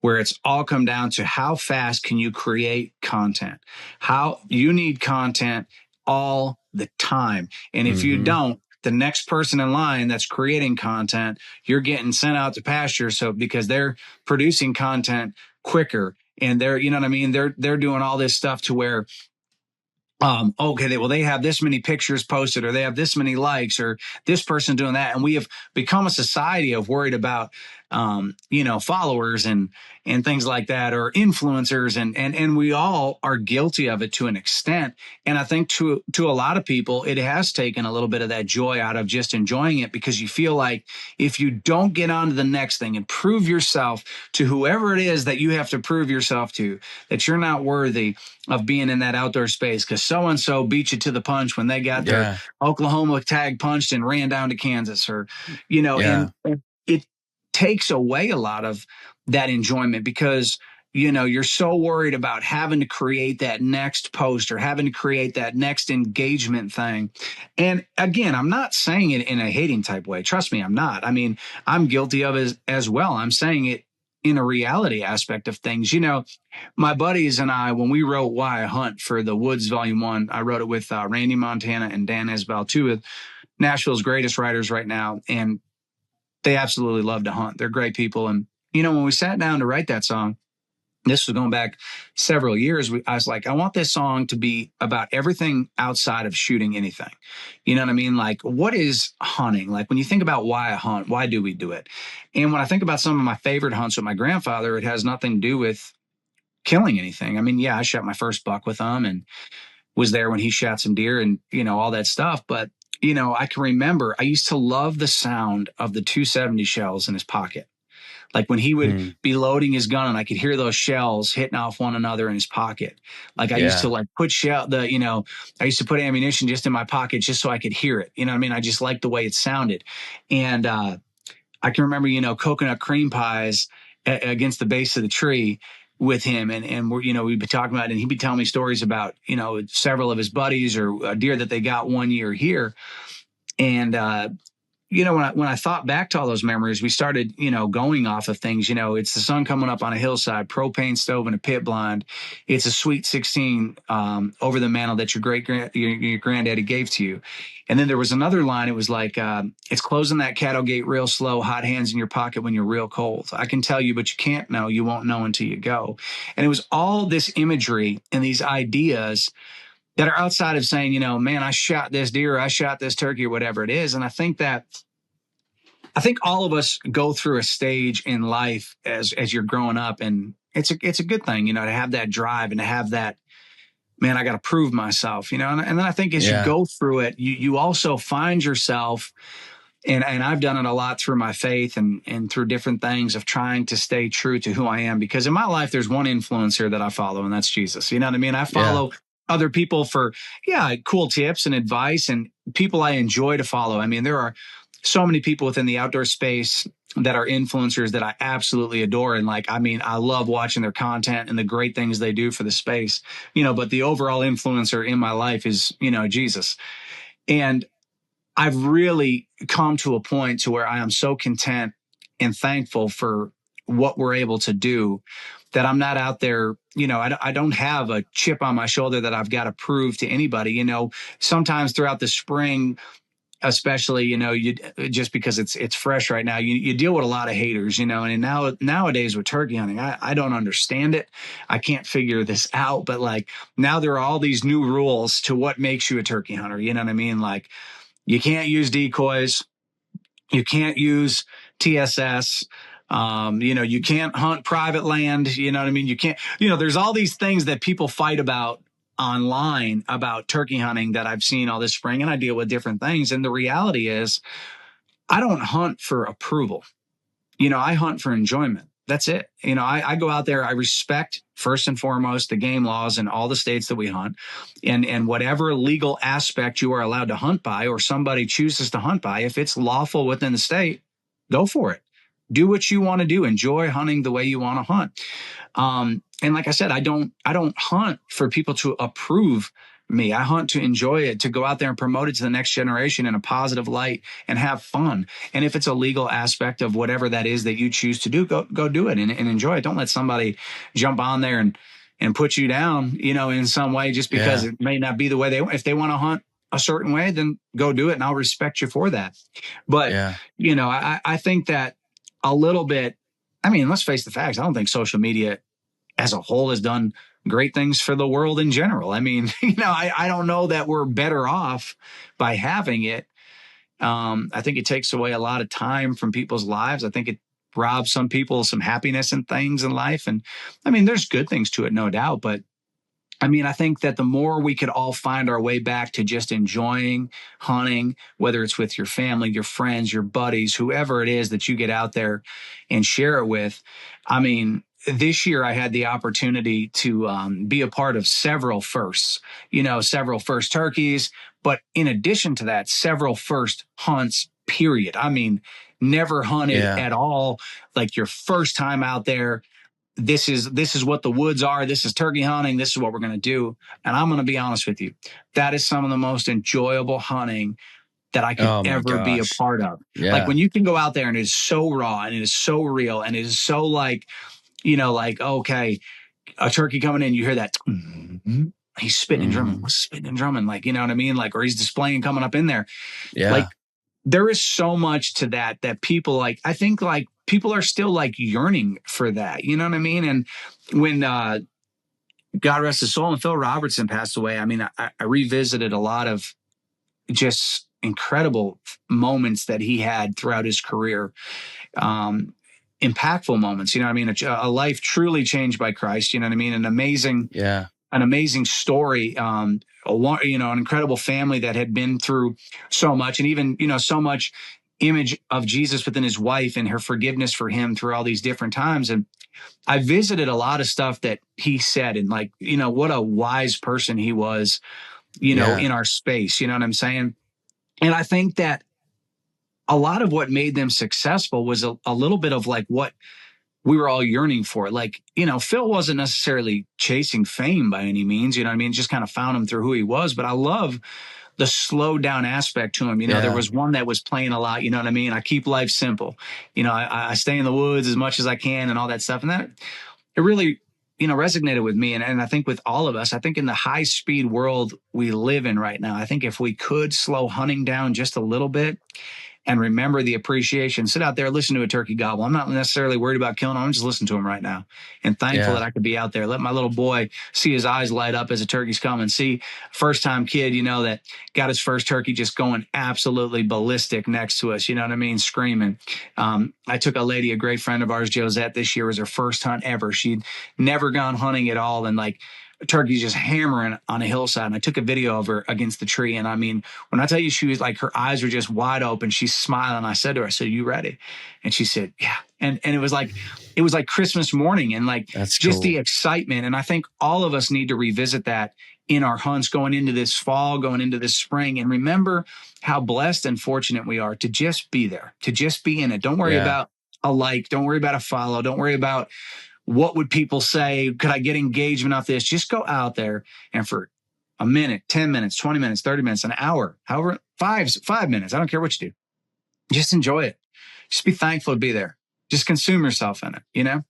where it's all come down to how fast can you create content, how you need content all the time. And if you don't, the next person in line that's creating content, you're getting sent out to pasture. So because they're producing content quicker and they're, you know what I mean? They're doing all this stuff to where, they have this many pictures posted, or they have this many likes, or this person doing that. And we have become a society of worried about, followers and things like that, or influencers. And we all are guilty of it to an extent. And I think to a lot of people, it has taken a little bit of that joy out of just enjoying it, because you feel like if you don't get on to the next thing and prove yourself to whoever it is that you have to prove yourself to, that you're not worthy of being in that outdoor space because so-and-so beat you to the punch when they got their Oklahoma tag punched and ran down to Kansas, or, and it takes away a lot of that enjoyment, because, you're so worried about having to create that next post or having to create that next engagement thing. And again, I'm not saying it in a hating type way. Trust me, I'm not. I mean, I'm guilty of it as well. I'm saying it in a reality aspect of things. My buddies and I, when we wrote Why I Hunt for the Woods Volume 1, I wrote it with Randy Montana and Dan Isbell, two of Nashville's greatest writers right now. And they absolutely love to hunt. They're great people. And, when we sat down to write that song, this was going back several years, I was like, I want this song to be about everything outside of shooting anything. You know what I mean? Like, what is hunting? Like, when you think about why I hunt, why do we do it? And when I think about some of my favorite hunts with my grandfather, it has nothing to do with killing anything. I mean, yeah, I shot my first buck with him and was there when he shot some deer and, all that stuff. But, I can remember I used to love the sound of the 270 shells in his pocket. Like when he would be loading his gun and I could hear those shells hitting off one another in his pocket. Like I used to put I used to put ammunition just in my pocket just so I could hear it. You know what I mean? I just liked the way it sounded. And I can remember, coconut cream pies against the base of the tree with him. And we'd be talking about it, and he'd be telling me stories about, several of his buddies or a deer that they got one year here. And, when I thought back to all those memories, we started, going off of things. It's the sun coming up on a hillside, propane stove and a pit blind. It's a sweet 16 over the mantle that your granddaddy gave to you. And then there was another line. It was like, it's closing that cattle gate real slow, hot hands in your pocket when you're real cold. I can tell you, but you can't know. You won't know until you go. And it was all this imagery and these ideas that are outside of saying, man, I shot this deer, I shot this turkey, or whatever it is. And I think all of us go through a stage in life as you're growing up, and it's a good thing, to have that drive and to have that man, I got to prove myself, and then I think as you go through it, you also find yourself, and I've done it a lot through my faith and through different things of trying to stay true to who I am, because in my life, there's one influencer that I follow, and that's Jesus. You know what I mean? I follow other people for, cool tips and advice, and people I enjoy to follow. I mean, there are so many people within the outdoor space that are influencers that I absolutely adore. And I love watching their content and the great things they do for the space, but the overall influencer in my life is, Jesus. And I've really come to a point to where I am so content and thankful for what we're able to do, that I'm not out there, I don't have a chip on my shoulder that I've got to prove to anybody. Sometimes throughout the spring, especially, you just because it's fresh right now, you deal with a lot of haters, and nowadays with turkey hunting, I don't understand it. I can't figure this out, but now there are all these new rules to what makes you a turkey hunter. You know what I mean? Like, you can't use decoys. You can't use TSS. You can't hunt private land. You know what I mean? You can't, there's all these things that people fight about online about turkey hunting that I've seen all this spring, and I deal with different things. And the reality is, I don't hunt for approval. I hunt for enjoyment. That's it. I go out there, I respect first and foremost the game laws in all the states that we hunt, and whatever legal aspect you are allowed to hunt by, or somebody chooses to hunt by, if it's lawful within the state, go for it. Do what you want to do. Enjoy hunting the way you want to hunt. And like I said, I don't hunt for people to approve me. I hunt to enjoy it, to go out there and promote it to the next generation in a positive light and have fun. And if it's a legal aspect of whatever that is that you choose to do, go do it and enjoy it. Don't let somebody jump on there and put you down, in some way, just because it may not be the way if they want to hunt a certain way, then go do it. And I'll respect you for that. But, I think that a little bit, let's face the facts. I don't think social media as a whole has done great things for the world in general. I don't know that we're better off by having it. I think it takes away a lot of time from people's lives. I think it robs some people some happiness and things in life. And there's good things to it, no doubt. But I think that the more we could all find our way back to just enjoying hunting, whether it's with your family, your friends, your buddies, whoever it is that you get out there and share it with. This year I had the opportunity to be a part of several firsts, several first turkeys, but in addition to that, several first hunts, period. Never hunted at all. Like, your first time out there, this is what the woods are. This is turkey hunting. This is what we're going to do. And I'm going to be honest with you. That is some of the most enjoyable hunting that I could ever be a part of. Yeah. Like, when you can go out there and it is so raw and it is so real and it is so okay, a turkey coming in, you hear that, he's spitting and drumming, spitting and drumming, you know what I mean? Or he's displaying coming up in there. Yeah. There is so much to that people I think people are still yearning for that. You know what I mean? And when God rest his soul and Phil Robertson passed away, I revisited a lot of just incredible moments that he had throughout his career. Impactful moments, a life truly changed by Christ, an amazing story, an incredible family that had been through so much, and even, so much image of Jesus within his wife and her forgiveness for him through all these different times. And I visited a lot of stuff that he said, and what a wise person he was, in our space, you know what I'm saying? And I think that a lot of what made them successful was a little bit of what we were all yearning for. Phil wasn't necessarily chasing fame by any means, just kind of found him through who he was. But I love the slow down aspect to him. There was one that was playing a lot, I keep life simple. I stay in the woods as much as I can and all that stuff. And that, it really, resonated with me. And I think with all of us, I think in the high speed world we live in right now, I think if we could slow hunting down just a little bit and remember the appreciation, sit out there, listen to a turkey gobble. I'm not necessarily worried about killing him. I'm just listening to him right now and thankful that I could be out there. Let my little boy see his eyes light up as a turkey's coming. See first time kid, that got his first turkey just going absolutely ballistic next to us. Screaming. I took a lady, a great friend of ours, Josette, this year was her first hunt ever. She'd never gone hunting at all. And turkeys just hammering on a hillside. And I took a video of her against the tree. And I mean, when I tell you, she was like, her eyes were just wide open. She's smiling. I said to her, I said, "You ready?" And she said, "Yeah." And it was like Christmas morning, and like That's just cool. the excitement. And I think all of us need to revisit that in our hunts going into this fall, going into this spring, and remember how blessed and fortunate we are to just be there, to just be in it. Don't worry Yeah. about a like, don't worry about a follow, don't worry about what would people say? Could I get engagement off this? Just go out there and for a minute, 10 minutes, 20 minutes, 30 minutes, an hour, however, 5 minutes. I don't care what you do. Just enjoy it. Just be thankful to be there. Just consume yourself in it, you know?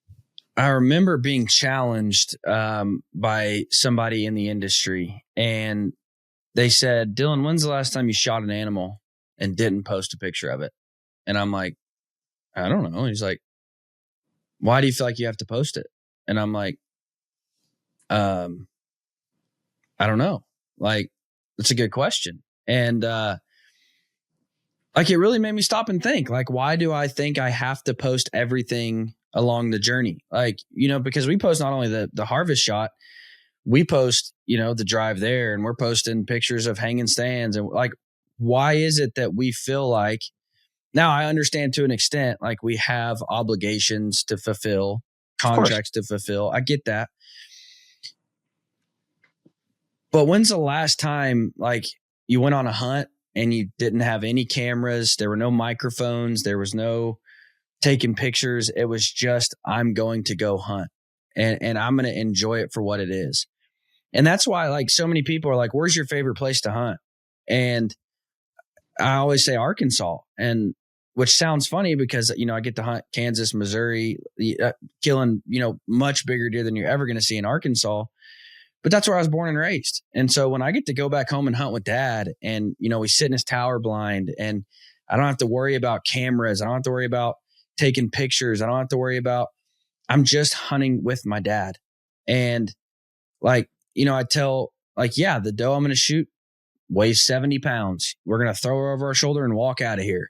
I remember being challenged by somebody in the industry, and they said, "Dylan, when's the last time you shot an animal and didn't post a picture of it?" And I'm like, "I don't know." He's like, "Why do you feel like you have to post it?" And I'm like, I don't know. Like, that's a good question. And like, it really made me stop and think, like, why do I think I have to post everything along the journey? Like, you know, because we post not only the harvest shot, we post, you know, the drive there, and we're posting pictures of hanging stands. And like, why is it that we feel like, now I understand to an extent, like we have obligations to fulfill, contracts to fulfill. I get that. But when's the last time, like, you went on a hunt and you didn't have any cameras? There were no microphones. There was no taking pictures. It was just, I'm going to go hunt, and I'm going to enjoy it for what it is. And that's why, like, so many people are like, "Where's your favorite place to hunt?" And I always say Arkansas, and which sounds funny because, you know, I get to hunt Kansas, Missouri, killing, you know, much bigger deer than you're ever going to see in Arkansas. But that's where I was born and raised. And so when I get to go back home and hunt with dad, and, you know, we sit in his tower blind, and I don't have to worry about cameras. I don't have to worry about taking pictures. I don't have to worry about, I'm just hunting with my dad. And like, you know, I tell, like, yeah, the doe I'm going to shoot weighs 70 pounds. We're going to throw her over our shoulder and walk out of here.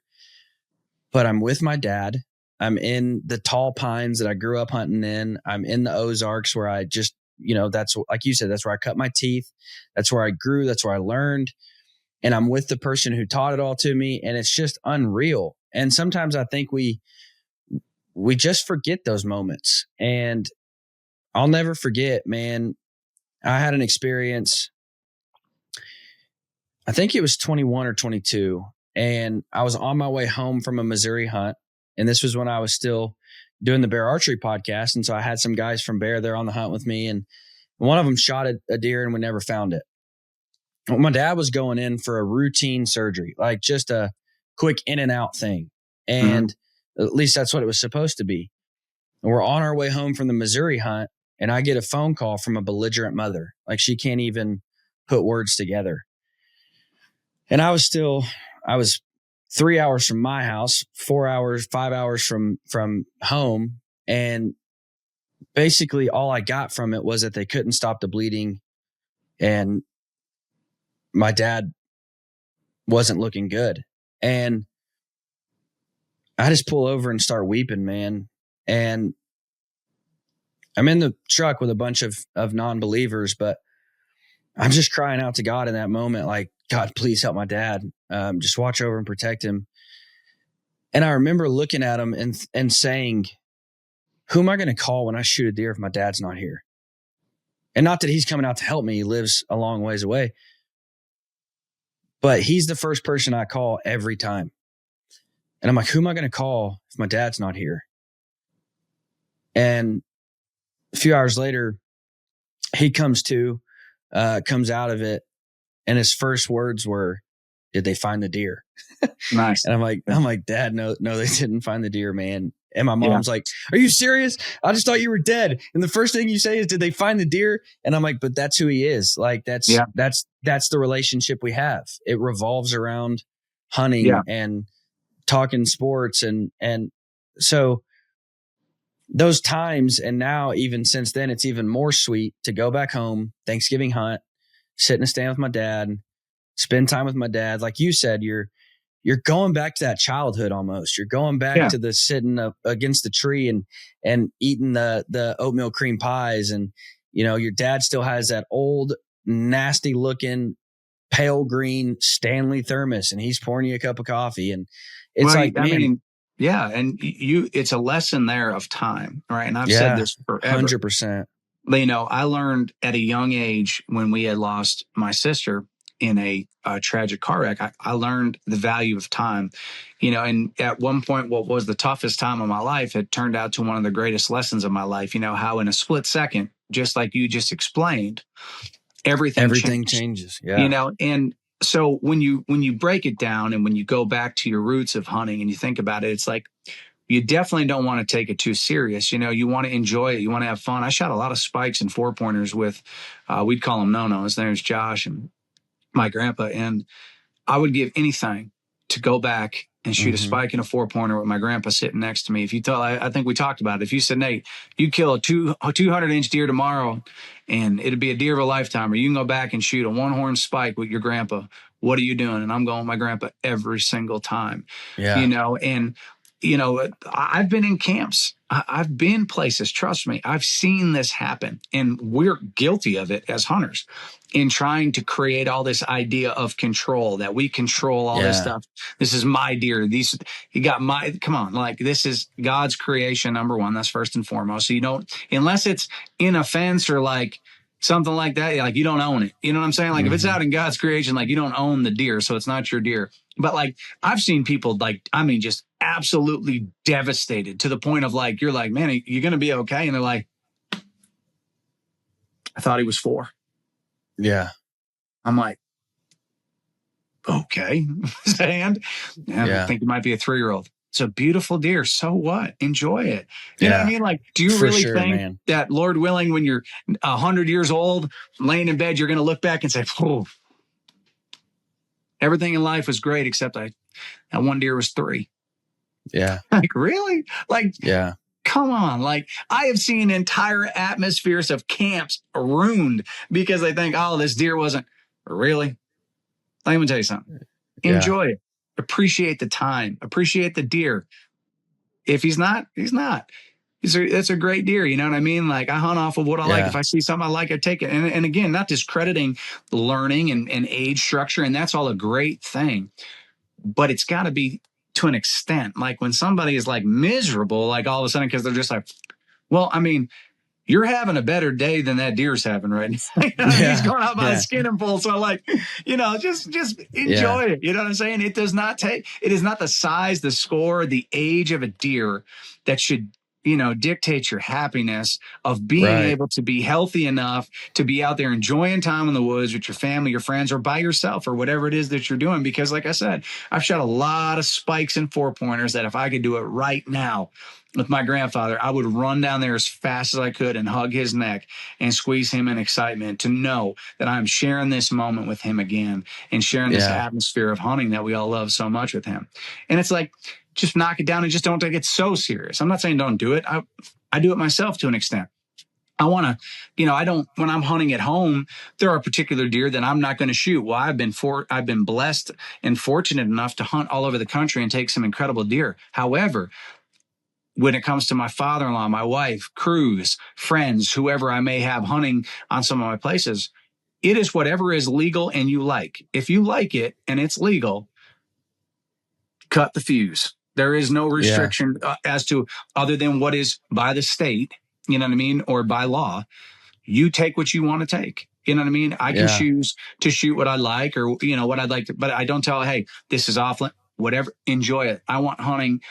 But I'm with my dad. I'm in the tall pines that I grew up hunting in. I'm in the Ozarks where I just, you know, that's, like you said, that's where I cut my teeth. That's where I grew. That's where I learned. And I'm with the person who taught it all to me. And it's just unreal. And sometimes I think we just forget those moments. And I'll never forget, man. I had an experience, I think it was 21 or 22. And I was on my way home from a Missouri hunt. And this was when I was still doing the bear archery podcast. And so I had some guys from Bear there on the hunt with me. And one of them shot a deer and we never found it. Well, my dad was going in for a routine surgery, like just a quick in and out thing. And at least that's what it was supposed to be. And we're on our way home from the Missouri hunt, and I get a phone call from a belligerent mother. Like, she can't even put words together. And I was 3 hours from my house, 4 hours, 5 hours from home. And basically all I got from it was that they couldn't stop the bleeding, and my dad wasn't looking good. And I just pull over and start weeping, man. And I'm in the truck with a bunch of non-believers, but I'm just crying out to God in that moment, like, "God, please help my dad. Just watch over and protect him." And I remember looking at him and saying, "Who am I going to call when I shoot a deer if my dad's not here?" And not that he's coming out to help me. He lives a long ways away. But he's the first person I call every time. And I'm like, who am I going to call if my dad's not here? And a few hours later, he comes out of it. And his first words were, "Did they find the deer?" Nice. And I'm like, "Dad, no, they didn't find the deer, man." And my mom's like, "Are you serious? I just thought you were dead." And the first thing you say is, "Did they find the deer?" And I'm like, "But that's who he is. Like, that's the relationship we have. It revolves around hunting and talking sports. And so those times, and now even since then, it's even more sweet to go back home, Thanksgiving hunt, sit in a stand with my dad, spend time with my dad. Like you said, you're going back to that childhood almost. You're going back to the sitting up against the tree and eating the oatmeal cream pies. And, your dad still has that old, nasty looking, pale green Stanley thermos, and he's pouring you a cup of coffee. And it's man. Yeah. And it's a lesson there of time, right? And I've said Yeah, this forever. 100%. But, I learned at a young age when we had lost my sister in a tragic car wreck, I learned the value of time, and at one point, what was the toughest time of my life had turned out to one of the greatest lessons of my life, how in a split second, just like you just explained, everything changes. Yeah. And so when you break it down and when you go back to your roots of hunting and you think about it, it's like, you definitely don't want to take it too serious. You want to enjoy it. You want to have fun. I shot a lot of spikes and 4-pointers with, we'd call them no-nos. There's Josh and my grandpa. And I would give anything to go back and shoot a spike and a 4-pointer with my grandpa sitting next to me. If you tell, I think we talked about it. If you said, Nate, you kill a 200-inch deer tomorrow and it'd be a deer of a lifetime, or you can go back and shoot a 1-horn spike with your grandpa, what are you doing? And I'm going with my grandpa every single time. Yeah. And I've been in camps. I've been places. Trust me, I've seen this happen, and we're guilty of it as hunters in trying to create all this idea of control, that we control all this stuff. This is my deer. Come on, like, this is God's creation, number one. That's first and foremost. So you don't, unless it's in a fence or like something like that, like, you don't own it. You know what I'm saying? Like, if it's out in God's creation, like, you don't own the deer, so it's not your deer. But like, I've seen people just absolutely devastated to the point of like, you're like, man, you're going to be okay. And they're like, I thought he was 4. Yeah. I'm like, okay. I think he might be a 3-year-old. It's a beautiful deer. So what? Enjoy it. You know what I mean? Like, do you really think that, Lord willing, when you're 100 years old, laying in bed, you're going to look back and say, oh, everything in life was great, except that one deer was 3. Yeah. Like, really? Like, yeah. Come on. Like, I have seen entire atmospheres of camps ruined because they think, oh, this deer wasn't really. Let me tell you something. Enjoy it. Appreciate the time. Appreciate the deer. If he's not, he's not. That's a great deer. You know what I mean? Like, I hunt off of what I like. If I see something I like, I take it. And again, not discrediting learning and age structure. And that's all a great thing. But it's got to be to an extent. Like, when somebody is like miserable, like all of a sudden, because they're just like, well, I mean, you're having a better day than that deer's having right now. He's going out by the skin and full. So like, just enjoy it. You know what I'm saying? It is not the size, the score, the age of a deer that should, dictate your happiness of being able to be healthy enough to be out there enjoying time in the woods with your family, your friends, or by yourself, or whatever it is that you're doing. Because like I said, I've shot a lot of spikes and 4-pointers that if I could do it right now with my grandfather, I would run down there as fast as I could and hug his neck and squeeze him in excitement to know that I'm sharing this moment with him again and sharing this atmosphere of hunting that we all love so much with him. And it's like, just knock it down and just don't take it so serious. I'm not saying don't do it. I do it myself to an extent. I want to, when I'm hunting at home, there are particular deer that I'm not going to shoot. Well, I've been blessed and fortunate enough to hunt all over the country and take some incredible deer. However, when it comes to my father-in-law, my wife, crews, friends, whoever I may have hunting on some of my places, it is whatever is legal and you like. If you like it and it's legal, cut the fuse. There is no restriction as to other than what is by the state, you know what I mean, or by law. You take what you want to take. You know what I mean? I can choose to shoot what I like or, what I'd like to, but I don't tell, hey, this is off, whatever, enjoy it. I want hunting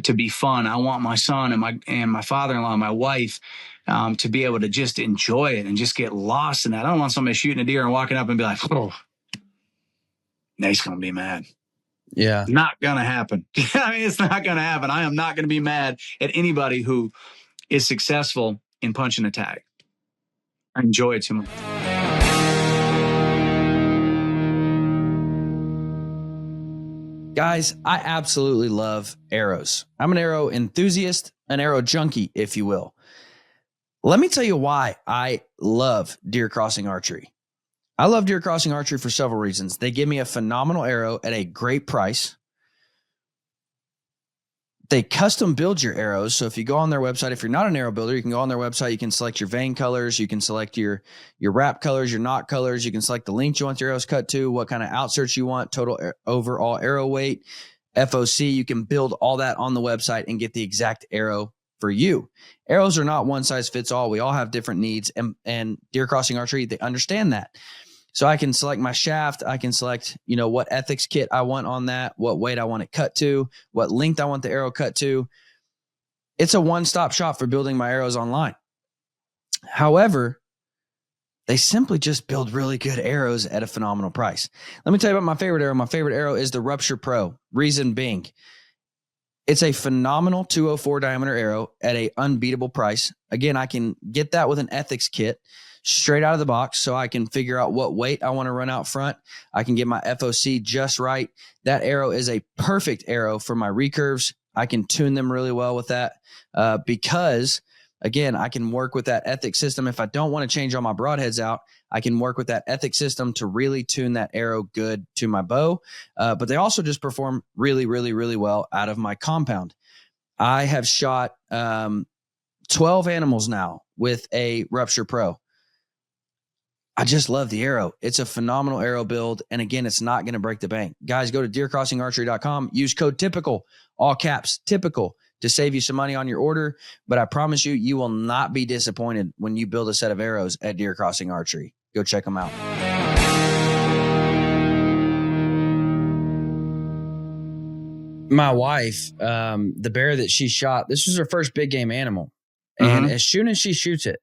to be fun. I want my son and my father-in-law, my wife, to be able to just enjoy it and just get lost in that. I don't want somebody shooting a deer and walking up and be like, oh, Nate's going to be mad. Yeah. Not going to happen. I mean, it's not going to happen. I am not going to be mad at anybody who is successful in punching a tag. I enjoy it too much. Guys, I absolutely love arrows. I'm an arrow enthusiast, an arrow junkie, if you will. Let me tell you why I love deer crossing archery. I love deer crossing archery for several reasons. They give me a phenomenal arrow at a great price. They custom build your arrows. So if you go on their website, if you're not an arrow builder, you can go on their website. You can select your vein colors. You can select your wrap colors, your knot colors. You can select the length you want your arrows cut to, what kind of outserts you want, total overall arrow weight, FOC. You can build all that on the website and get the exact arrow for you. Arrows are not one size fits all. We all have different needs, and Deer Crossing Archery, they understand that. So I can select my shaft. I can select, what ethics kit I want on that, what weight I want it cut to, what length I want the arrow cut to. It's a one-stop shop for building my arrows online. However, they simply just build really good arrows at a phenomenal price. Let me tell you about my favorite arrow. My favorite arrow is the Rupture Pro. Reason being, it's a phenomenal 204 diameter arrow at an unbeatable price. Again, I can get that with an ethics kit straight out of the box, so I can figure out what weight I want to run out front. I can get my FOC just right. That arrow is a perfect arrow for my recurves. I can tune them really well with that because, again, I can work with that ethics system. If I don't want to change all my broadheads out, I can work with that ethics system to really tune that arrow good to my bow. But they also just perform really, really, really well out of my compound. I have shot 12 animals now with a Rupture Pro. I just love the arrow. It's a phenomenal arrow build. And again, it's not going to break the bank. Guys, go to deercrossingarchery.com. Use code TYPICAL, all caps, typical, to save you some money on your order. But I promise you, you will not be disappointed when you build a set of arrows at Deer Crossing Archery. Go check them out. My wife, the bear that she shot, this was her first big game animal. And as soon as she shoots it,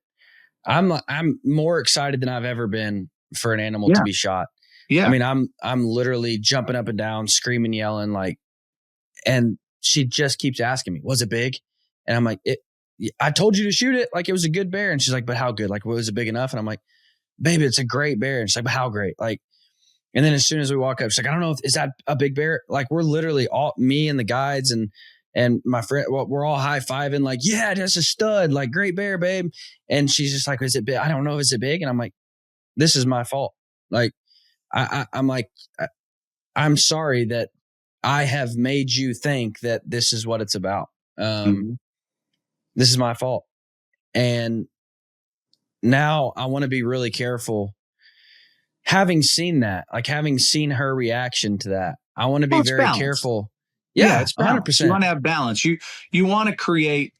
I'm more excited than I've ever been for an animal to be shot. Yeah. I mean, I'm literally jumping up and down, screaming, yelling, and she just keeps asking me, was it big? And I'm like, I told you to shoot it. Like, it was a good bear. And she's like, but how good? Like, was it big enough? And I'm like, baby, it's a great bear. And she's like, but how great? Like, and then as soon as we walk up, she's like, I don't know, is that a big bear? Like, we're literally all, me and the guides and my friend, we're all high-fiving, like, yeah, that's a stud, like, great bear, babe. And she's just like, is it big? I don't know, is it big? And I'm like, this is my fault. Like, I'm like, I'm sorry that I have made you think that this is what it's about. This is my fault. And now I want to be really careful. Having seen that, like having seen her reaction to that, I want to be very careful. Yeah, it's 100%. You want to have balance. You want to create,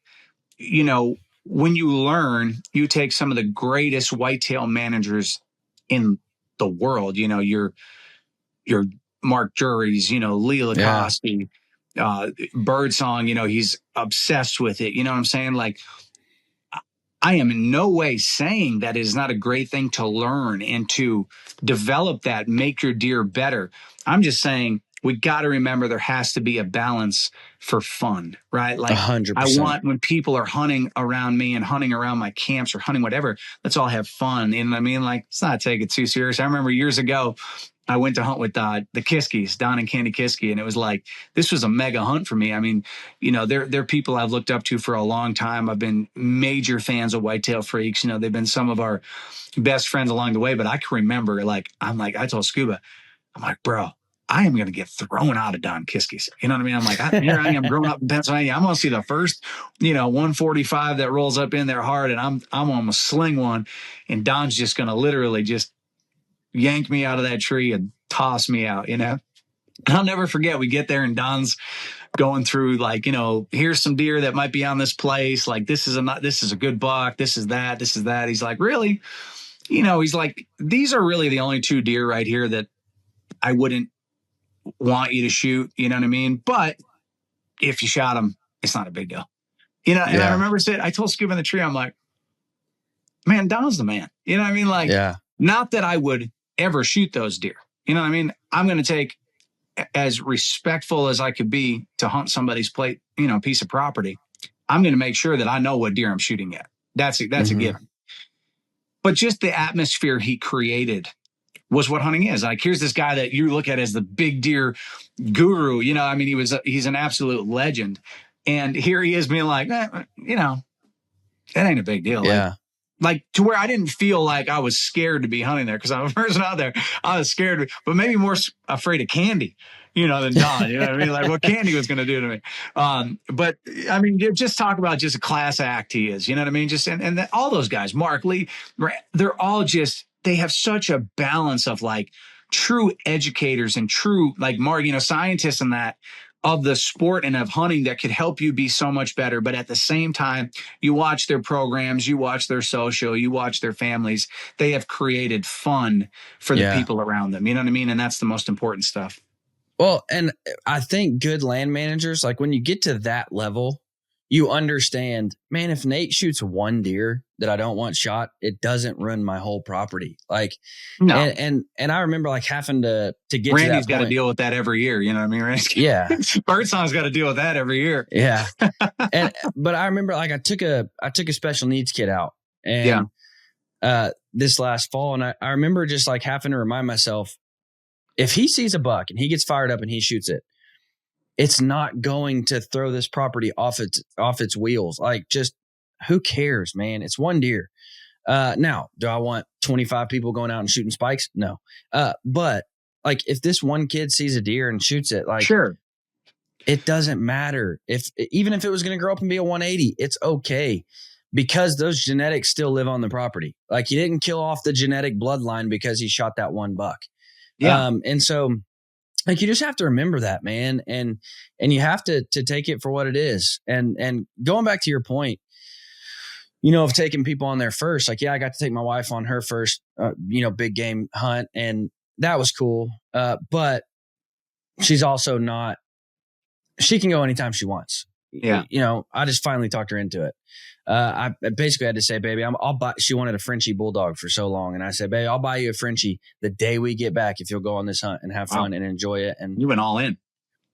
when you learn, you take some of the greatest whitetail managers in the world, your Mark Jury's, Lee Lacoste, Birdsong, he's obsessed with it. You know what I'm saying? Like, I am in no way saying that it is not a great thing to learn and to develop that, make your deer better. I'm just saying we got to remember there has to be a balance for fun, right? Like 100%. I want when people are hunting around me and hunting around my camps or hunting whatever, let's all have fun. You know what I mean? Like, let's not take it too serious. I remember years ago, I went to hunt with the Kiskies, Don and Candy Kiski, and it was like, this was a mega hunt for me. I mean, they're people I've looked up to for a long time. I've been major fans of Whitetail Freaks. They've been some of our best friends along the way, but I can remember, I told Scuba, I'm like, bro, I am going to get thrown out of Don Kiskies. You know what I mean? I'm like, here I am growing up in Pennsylvania. I'm going to see the first, 145 that rolls up in there hard, and I'm going to sling one, and Don's just going to literally just yank me out of that tree and toss me out, And I'll never forget, we get there and Don's going through here's some deer that might be on this place. Like, this is a good buck. This is that. He's like, really? He's like, these are really the only two deer right here that I wouldn't want you to shoot. You know what I mean? But if you shot them, it's not a big deal. And I remember saying, I told Scuba in the tree, I'm like, man, Don's the man. You know what I mean? Like, not that I would ever shoot those deer. You know what I mean? I'm going to take as respectful as I could be to hunt somebody's piece of property. I'm going to make sure that I know what deer I'm shooting at. That's a given. But just the atmosphere he created was what hunting is. Like, here's this guy that you look at as the big deer guru. He's an absolute legend. And here he is being like, it ain't a big deal. Yeah. like to where I didn't feel like I was scared to be hunting there, because I'm a person out there. I was scared, but maybe more afraid of Candy, than Don. You know what I mean? Like what Candy was going to do to me. But I mean, just talk about just a class act he is. You know what I mean? Just and all those guys, Mark Lee, they're all just, they have such a balance of like true educators and true, like Mark, scientists and that, of the sport and of hunting, that could help you be so much better. But at the same time, you watch their programs, you watch their social, you watch their families. They have created fun for the people around them. You know what I mean? And that's the most important stuff. Well, and I think good land managers, like when you get to that level, you understand, man, if Nate shoots one deer that I don't want shot, it doesn't ruin my whole property. Like, no. And I remember like having to get Randy's to that got to deal with that every year. You know what I mean? Randy's, yeah. Birdsong's got to deal with that every year. Yeah. But I remember like I took a special needs kid out and this last fall. And I remember just like having to remind myself, if he sees a buck and he gets fired up and he shoots it, it's not going to throw this property off its wheels. Like, just who cares, man? It's one deer. Now, do I want 25 people going out and shooting spikes? No. But like, if this one kid sees a deer and shoots it, like, sure, it doesn't matter. Even if it was going to grow up and be a 180, it's okay, because those genetics still live on the property. Like, he didn't kill off the genetic bloodline because he shot that one buck. Yeah. And so, like, you just have to remember that, man. And you have to take it for what it is. And going back to your point, of taking people on there first, like, yeah, I got to take my wife on her first, big game hunt, and that was cool. But she's also not, she can go anytime she wants. Yeah. I just finally talked her into it. I basically had to say, baby, I'll buy. She wanted a Frenchie bulldog for so long, and I said, baby, I'll buy you a Frenchie the day we get back if you'll go on this hunt and have fun and enjoy it. And you went all in.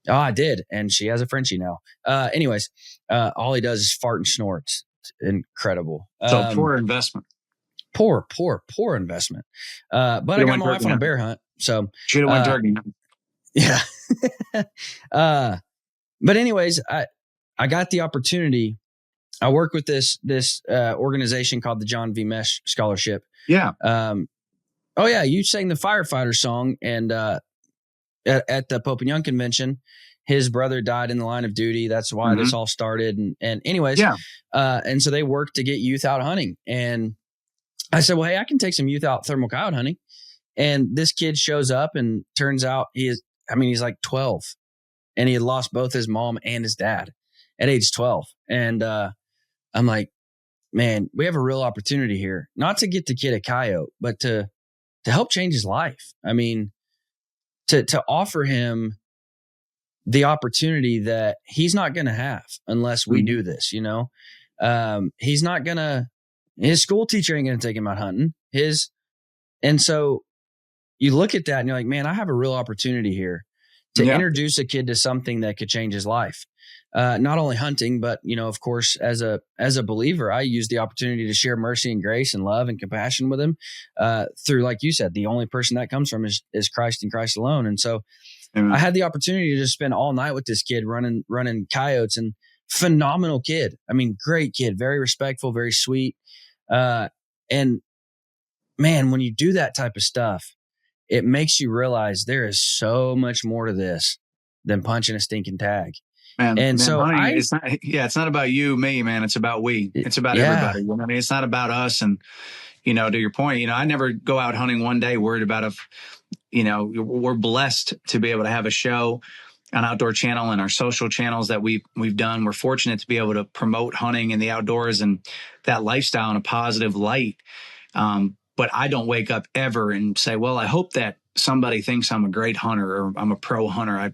Oh, I did, and she has a Frenchie now. Anyways, all he does is fart and snorts. It's incredible. So poor investment. Poor investment. But I got my wife on a bear hunt, so should have went turkey. Yeah. But anyways, I got the opportunity. I work with this organization called the John V. Mesh Scholarship. Yeah. Oh yeah, you sang the firefighter song, and at the Pope and Young convention, his brother died in the line of duty. That's why this all started. And anyways, and so they worked to get youth out hunting. And I said, well, hey, I can take some youth out thermal coyote hunting. And this kid shows up, and turns out he's like 12, and he had lost both his mom and his dad at age 12. And I'm like, man, we have a real opportunity here, not to get the kid a coyote, but to help change his life. I mean, to offer him the opportunity that he's not going to have unless we do this, he's not going to, his school teacher ain't going to take him out hunting. And so you look at that and you're like, man, I have a real opportunity here to introduce a kid to something that could change his life. Not only hunting, but, of course, as a believer, I use the opportunity to share mercy and grace and love and compassion with him through, like you said, the only person that comes from is Christ and Christ alone. And so I had the opportunity to just spend all night with this kid running coyotes, and phenomenal kid. I mean, great kid, very respectful, very sweet. And man, when you do that type of stuff, it makes you realize there is so much more to this than punching a stinking tag. Man, so hunting, it's not about you, me, man. It's about we. It's about everybody. I mean, it's not about us. And, to your point, I never go out hunting one day worried about we're blessed to be able to have a show on Outdoor Channel and our social channels that we've done. We're fortunate to be able to promote hunting and the outdoors and that lifestyle in a positive light. But I don't wake up ever and say, well, I hope that somebody thinks I'm a great hunter or I'm a pro hunter.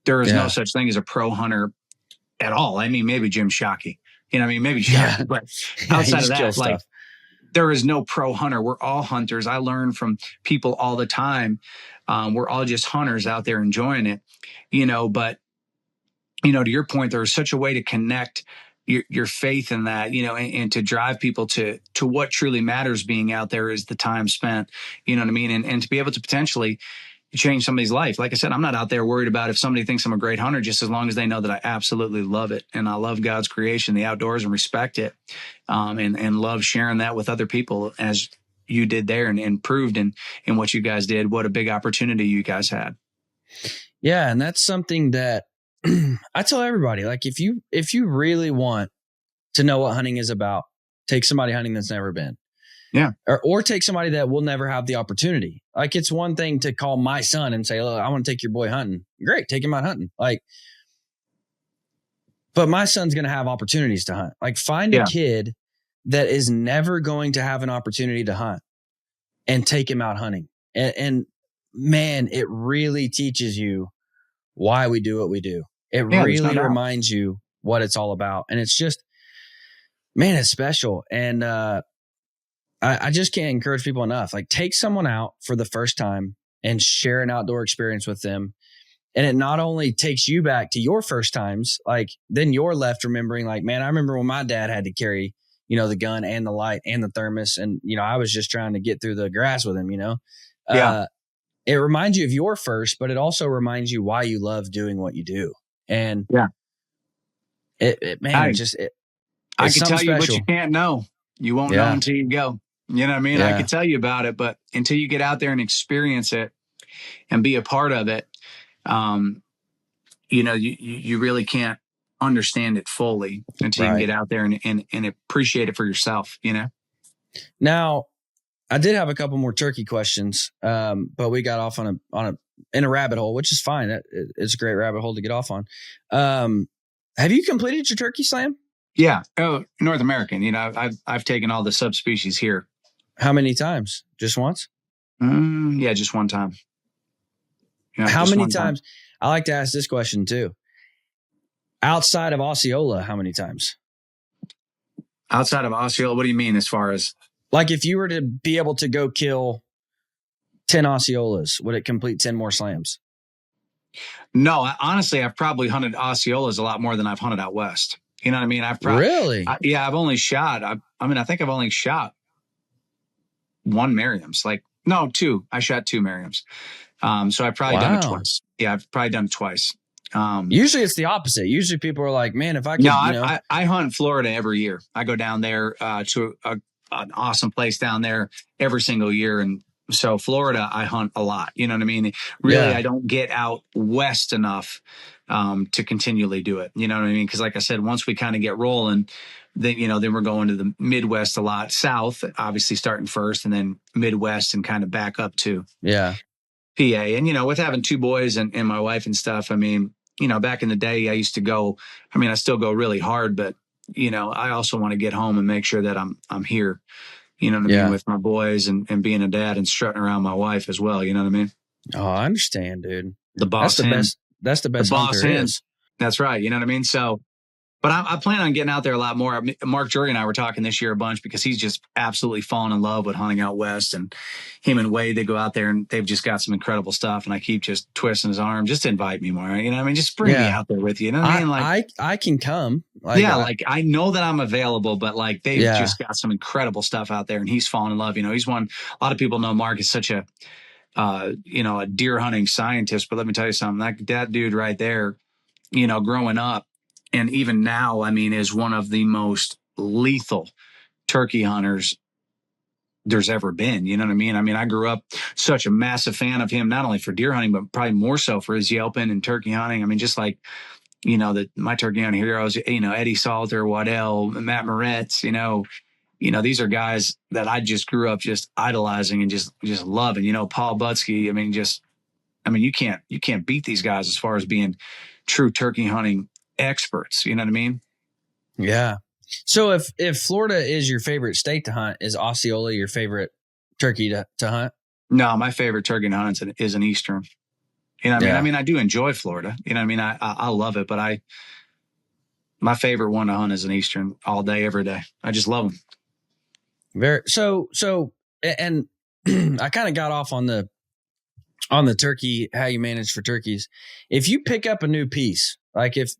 There is no such thing as a pro hunter at all. I mean, maybe Jim Shockey, maybe Shockey, but outside of that, like, there is no pro hunter. We're all hunters. I learn from people all the time. We're all just hunters out there enjoying it, but, to your point, there is such a way to connect your faith in that, and to drive people to what truly matters being out there is the time spent, you know what I mean? And to be able to potentially, change somebody's life. Like I said, I'm not out there worried about if somebody thinks I'm a great hunter, just as long as they know that I absolutely love it. And I love God's creation, the outdoors, and respect it. And love sharing that with other people as you did there and proved in what you guys did, what a big opportunity you guys had. Yeah. And that's something that I tell everybody, like, if you really want to know what hunting is about, take somebody hunting that's never been. Yeah. Or take somebody that will never have the opportunity. Like, it's one thing to call my son and say, look, I want to take your boy hunting. Great. Take him out hunting. Like, but my son's going to have opportunities to hunt. Like, find a kid that is never going to have an opportunity to hunt and take him out hunting. And man, it really teaches you why we do what we do. It really reminds you what it's all about. And it's just, man, it's special. And, I just can't encourage people enough. Like, take someone out for the first time and share an outdoor experience with them. And it not only takes you back to your first times, like, then you're left remembering, like, man, I remember when my dad had to carry, the gun and the light and the thermos. And, I was just trying to get through the grass with him, it reminds you of your first, but it also reminds you why you love doing what you do. And I can tell you what you can't know. You won't know until you go. You know what I mean? I could tell you about it, but until you get out there and experience it and be a part of it, you really can't understand it fully until you can get out there and appreciate it for yourself, Now, I did have a couple more turkey questions, but we got off in a rabbit hole, which is fine. It's a great rabbit hole to get off on. Have you completed your turkey slam? Yeah. Oh, North American. I've taken all the subspecies here. How many times? Just once? Yeah, just one time. How many times? I like to ask this question too. Outside of Osceola, how many times? Outside of Osceola, what do you mean as far as? Like, if you were to be able to go kill 10 Osceolas, would it complete 10 more slams? No, honestly, I've probably hunted Osceolas a lot more than I've hunted out west. You know what I mean? Really? I've only shot. I think I've only shot one Merriam's. Two. I shot two Merriam's. So I've probably done it twice. Yeah, I've probably done it twice. Usually it's the opposite. Usually people are like, man, if I could, I hunt Florida every year. I go down there to an awesome place down there every single year. And so Florida, I hunt a lot. You know what I mean? Really, I don't get out west enough to continually do it. You know what I mean? Because like I said, once we kind of get rolling, then we're going to the Midwest a lot. South, obviously starting first, and then Midwest and kind of back up to PA. And, with having two boys and my wife and stuff, I mean, back in the day, I used to go, I still go really hard, but, I also want to get home and make sure that I'm here, I mean, with my boys and being a dad and strutting around my wife as well. You know what I mean? Oh, I understand, dude. The boss. That's the best. The boss is. That's right. You know what I mean? So, but I plan on getting out there a lot more. Mark Jury and I were talking this year a bunch because he's just absolutely fallen in love with hunting out west. And him and Wade, they go out there and they've just got some incredible stuff. And I keep just twisting his arm, just invite me more. You know what I mean? Just bring me out there with you. You know what I mean? Like, I can come. I know that I'm available, but they've just got some incredible stuff out there. And he's fallen in love. He's one. A lot of people know Mark is such a deer hunting scientist. But let me tell you something. That dude right there, growing up, and even now, is one of the most lethal turkey hunters there's ever been. You know what I mean? I grew up such a massive fan of him, not only for deer hunting, but probably more so for his yelping and turkey hunting. Just like, my turkey hunting heroes, Eddie Salter, Waddell, Matt Moretz, these are guys that I just grew up just idolizing and just loving, Paul Butsky. You can't beat these guys as far as being true turkey hunting experts. You know what I mean? Yeah. So if Florida is your favorite state to hunt, is Osceola your favorite turkey to hunt? No, my favorite turkey to hunt is an Eastern. You know what I mean? I do enjoy Florida. You know what I mean? I love it, but my favorite one to hunt is an Eastern all day, every day. I just love them. And I kind of got off on the turkey, how you manage for turkeys. If you pick up a new piece, like if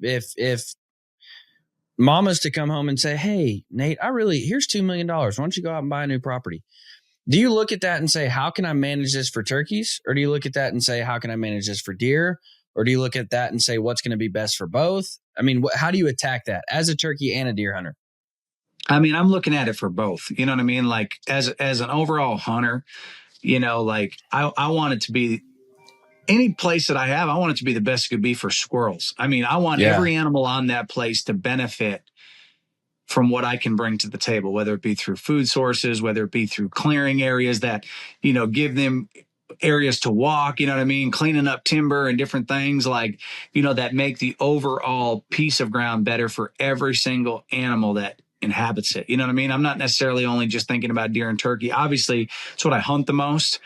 mama's to come home and say, hey, Nate, here's $2 million. Why don't you go out and buy a new property? Do you look at that and say, how can I manage this for turkeys? Or do you look at that and say, how can I manage this for deer? Or do you look at that and say, what's going to be best for both? I mean, how do you attack that as a turkey and a deer hunter? I mean, I'm looking at it for both. You know what I mean? Like as an overall hunter, like I want it to be any place that I have, I want it to be the best it could be for squirrels. I mean, I want every animal on that place to benefit from what I can bring to the table, whether it be through food sources, whether it be through clearing areas that, give them areas to walk, you know what I mean? Cleaning up timber and different things like, that make the overall piece of ground better for every single animal that inhabits it. You know what I mean? I'm not necessarily only just thinking about deer and turkey. Obviously, it's what I hunt the most.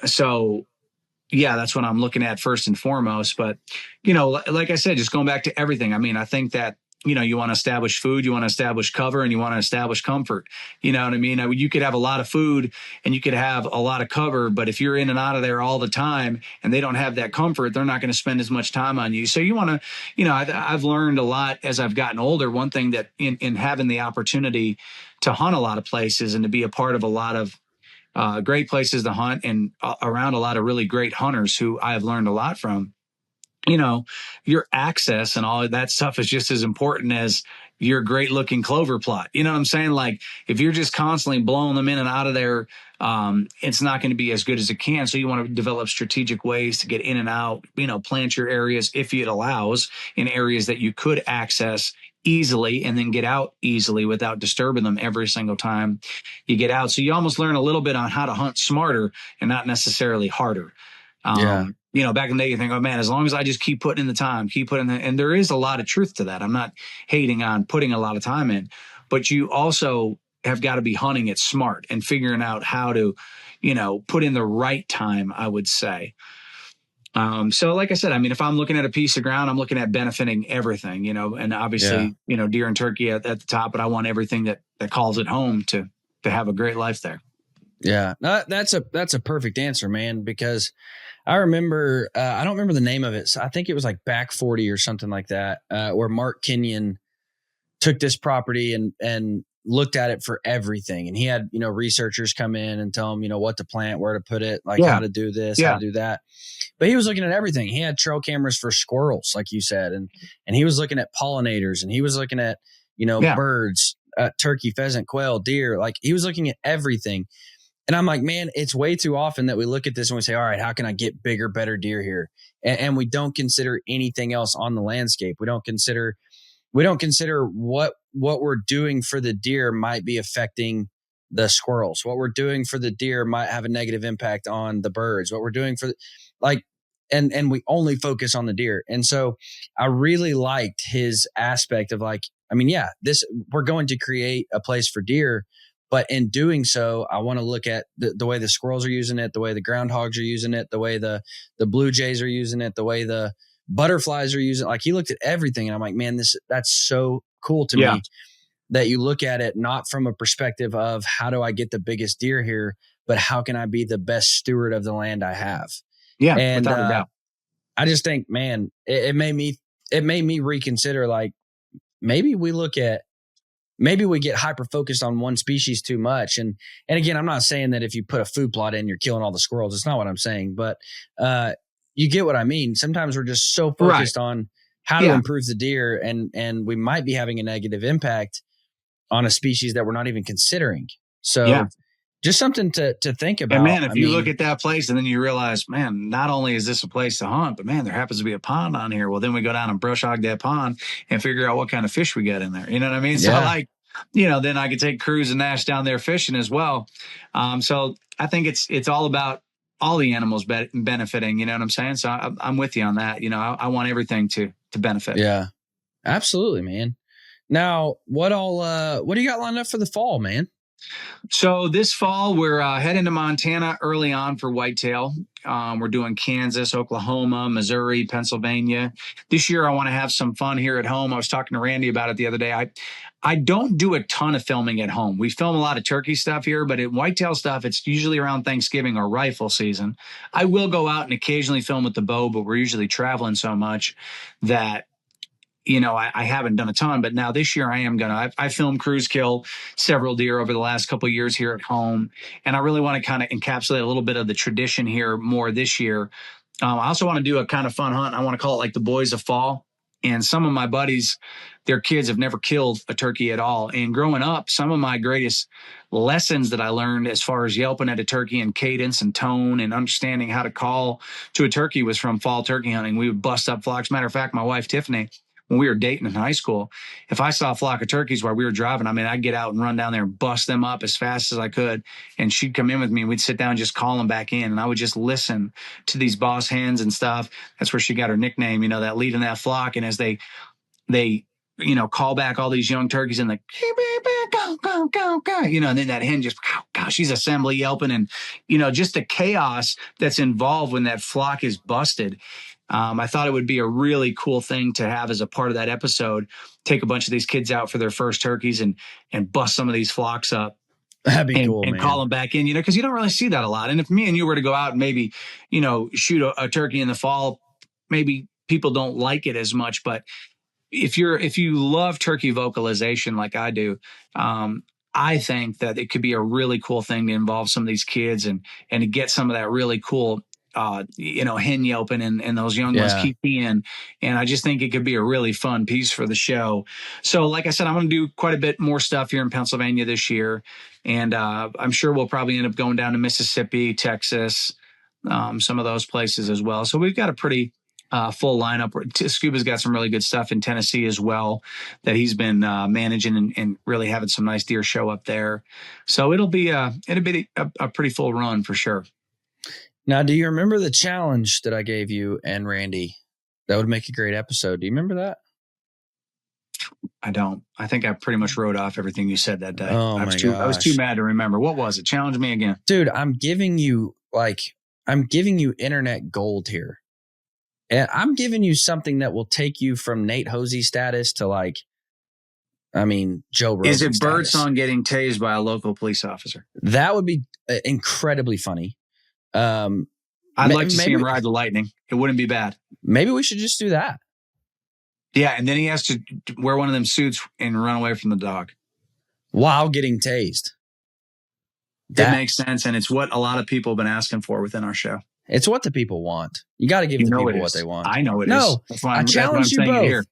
So yeah, that's what I'm looking at first and foremost. But, like I said, just going back to everything. I mean, I think that, you want to establish food, you want to establish cover, and you want to establish comfort. You know what I mean? You could have a lot of food and you could have a lot of cover, but if you're in and out of there all the time and they don't have that comfort, they're not going to spend as much time on you. So you want to, I've learned a lot as I've gotten older. One thing that in having the opportunity to hunt a lot of places and to be a part of a lot of great places to hunt and around a lot of really great hunters who I have learned a lot from, your access and all of that stuff is just as important as your great looking clover plot. You know what I'm saying? Like if you're just constantly blowing them in and out of there, it's not going to be as good as it can. So you want to develop strategic ways to get in and out, plant your areas if it allows in areas that you could access easily and then get out easily without disturbing them every single time you get out. So you almost learn a little bit on how to hunt smarter and not necessarily harder. Back in the day, you think, oh man, as long as I just keep putting in the time, and there is a lot of truth to that. I'm not hating on putting a lot of time in, but you also have got to be hunting it smart and figuring out how to, put in the right time, I would say. So like I said, I mean, if I'm looking at a piece of ground, I'm looking at benefiting everything, and obviously, deer and turkey at the top, but I want everything that calls it home to have a great life there. Yeah, no, that's a perfect answer, man, because I remember, I don't remember the name of it. So I think it was like Back 40 or something like that, where Mark Kenyon took this property and looked at it for everything. And he had, researchers come in and tell him, what to plant, where to put it, like how to do this, how to do that. But he was looking at everything. He had trail cameras for squirrels, like you said. And he was looking at pollinators and he was looking at, birds, turkey, pheasant, quail, deer. Like he was looking at everything. And I'm like, man, it's way too often that we look at this and we say, all right, how can I get bigger, better deer here? And we don't consider anything else on the landscape. We don't consider what we're doing for the deer might be affecting the squirrels. What we're doing for the deer might have a negative impact on the birds. What we're doing for and we only focus on the deer. And so I really liked his aspect of like, I mean, we're going to create a place for deer. But in doing so, I want to look at the way the squirrels are using it, the way the groundhogs are using it, the way the blue jays are using it, the way the butterflies are using it. Like he looked at everything. And I'm like, man, that's so cool to me that you look at it not from a perspective of how do I get the biggest deer here, but how can I be the best steward of the land I have? Yeah, and without a doubt. I just think, man, it made me reconsider. Like maybe we get hyper focused on one species too much. And again, I'm not saying that if you put a food plot in, you're killing all the squirrels. It's not what I'm saying, but you get what I mean. Sometimes we're just so focused on how to improve the deer and we might be having a negative impact on a species that we're not even considering. So just something to think about. And man, if you look at that place and then you realize, man, not only is this a place to hunt, but man, there happens to be a pond on here. Well, then we go down and brush hog that pond and figure out what kind of fish we got in there. You know what I mean? So then I could take Cruz and Nash down there fishing as well. So I think it's all about all the animals benefiting. You know what I'm saying? So I'm with you on that. I want everything to benefit. Yeah, absolutely, man. Now, what do you got lined up for the fall, man? So this fall, we're heading to Montana early on for whitetail. We're doing Kansas, Oklahoma, Missouri, Pennsylvania. This year, I want to have some fun here at home. I was talking to Randy about it the other day. I don't do a ton of filming at home. We film a lot of turkey stuff here, but in whitetail stuff, it's usually around Thanksgiving or rifle season. I will go out and occasionally film with the bow, but we're usually traveling so much that I haven't done a ton, but now this year I am gonna. I filmed cruise kill several deer over the last couple of years here at home, and I really want to kind of encapsulate a little bit of the tradition here more this year. I also want to do a kind of fun hunt. I want to call it like the Boys of Fall. And some of my buddies, their kids have never killed a turkey at all. And growing up, some of my greatest lessons that I learned as far as yelping at a turkey and cadence and tone and understanding how to call to a turkey was from fall turkey hunting. We would bust up flocks. Matter of fact, my wife, Tiffany, when we were dating in high school, if I saw a flock of turkeys while we were driving, I'd get out and run down there and bust them up as fast as I could. And she'd come in with me and we'd sit down and just call them back in. And I would just listen to these boss hens and stuff. That's where she got her nickname, that lead in that flock. And as they call back all these young turkeys and go, go, go, go, and then that hen just, gosh, she's assembly yelping and, just the chaos that's involved when that flock is busted. I thought it would be a really cool thing to have as a part of that episode, take a bunch of these kids out for their first turkeys and bust some of these flocks up. That'd be cool, and man. Call them back in, because you don't really see that a lot. And if me and you were to go out and maybe, shoot a turkey in the fall, maybe people don't like it as much. But if you love turkey vocalization like I do, I think that it could be a really cool thing to involve some of these kids and to get some of that really cool hen yelping and those young ones keep in. And I just think it could be a really fun piece for the show. So like I said, I'm going to do quite a bit more stuff here in Pennsylvania this year. And I'm sure we'll probably end up going down to Mississippi, Texas, some of those places as well. So we've got a pretty full lineup. Scuba's got some really good stuff in Tennessee as well that he's been managing and really having some nice deer show up there. So it'll be a pretty full run for sure. Now, do you remember the challenge that I gave you and Randy? That would make a great episode. Do you remember that? I don't. I think I pretty much wrote off everything you said that day. Oh, I was too mad to remember. What was it? Challenge me again. Dude, I'm giving you internet gold here. And I'm giving you something that will take you from Nate Hosie status to Joe Rogan. Is it Birdsong getting tased by a local police officer? That would be incredibly funny. I'd like to see him ride the lightning. It wouldn't be bad. Maybe we should just do that. Yeah, and then he has to wear one of them suits and run away from the dog while getting tased. That makes sense, and it's what a lot of people have been asking for within our show. It's what the people want. You got to give the people what they want. I know it is. I challenge you both. Here.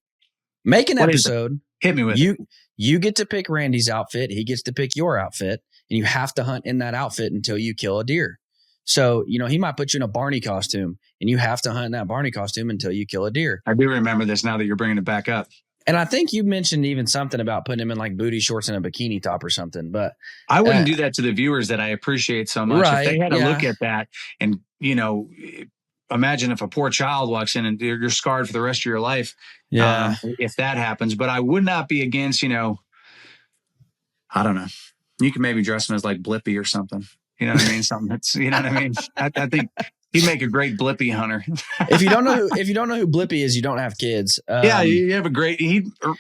Make an episode. Hit me with it. You get to pick Randy's outfit. He gets to pick your outfit, and you have to hunt in that outfit until you kill a deer. So, he might put you in a Barney costume and you have to hunt in that Barney costume until you kill a deer. I do remember this now that you're bringing it back up. And I think you mentioned even something about putting him in like booty shorts and a bikini top or something, but I wouldn't do that to the viewers that I appreciate so much. Right, if they had to look at that and, imagine if a poor child walks in and you're scarred for the rest of your life. Yeah. If that happens, but I would not be against, I don't know. You can maybe dress him as like Blippy or something. You know what I mean? Something that's, I think he'd make a great Blippy hunter. If you don't know who Blippy is, you don't have kids. You have a great,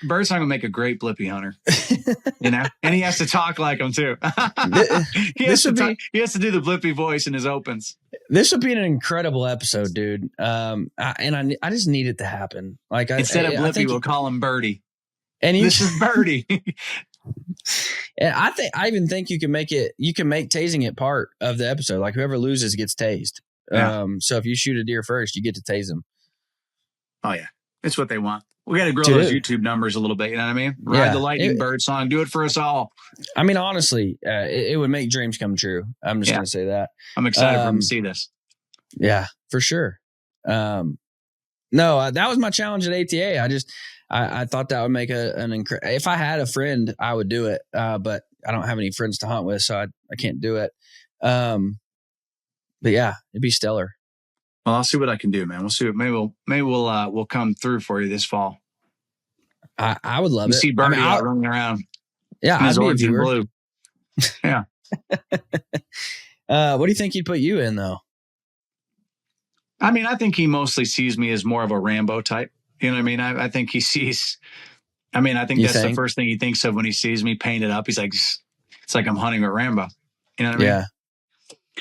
Birdsong will make a great Blippy hunter, and he has to talk like him too. He has to do the Blippy voice in his opens. This would be an incredible episode, dude. I just need it to happen. Like instead of Blippy, we'll call him Birdie. And this is Birdie. And I even think you can make tasing it part of the episode. Like whoever loses gets tased. Yeah. So if you shoot a deer first, you get to tase them. Oh yeah. It's what they want. We got to grow those YouTube numbers a little bit. You know what I mean? Ride the lightning Birdsong. Do it for us all. I mean, honestly, it would make dreams come true. I'm just going to say that. I'm excited for them to see this. Yeah, for sure. No, that was my challenge at ATA. I thought that would make if I had a friend, I would do it. But I don't have any friends to hunt with, so I can't do it. But yeah, it'd be stellar. Well, I'll see what I can do, man. We'll see. Maybe we'll come through for you this fall. I would love it. See Birdie out running around. Yeah, I'd be a viewer. Blue. Yeah. What do you think he'd put you in though? I mean, I think he mostly sees me as more of a Rambo type. You know what I mean? I think he sees. I mean, I think that's the first thing he thinks of when he sees me painted up. He's like, it's like I'm hunting with Rambo. You know what I mean? Yeah.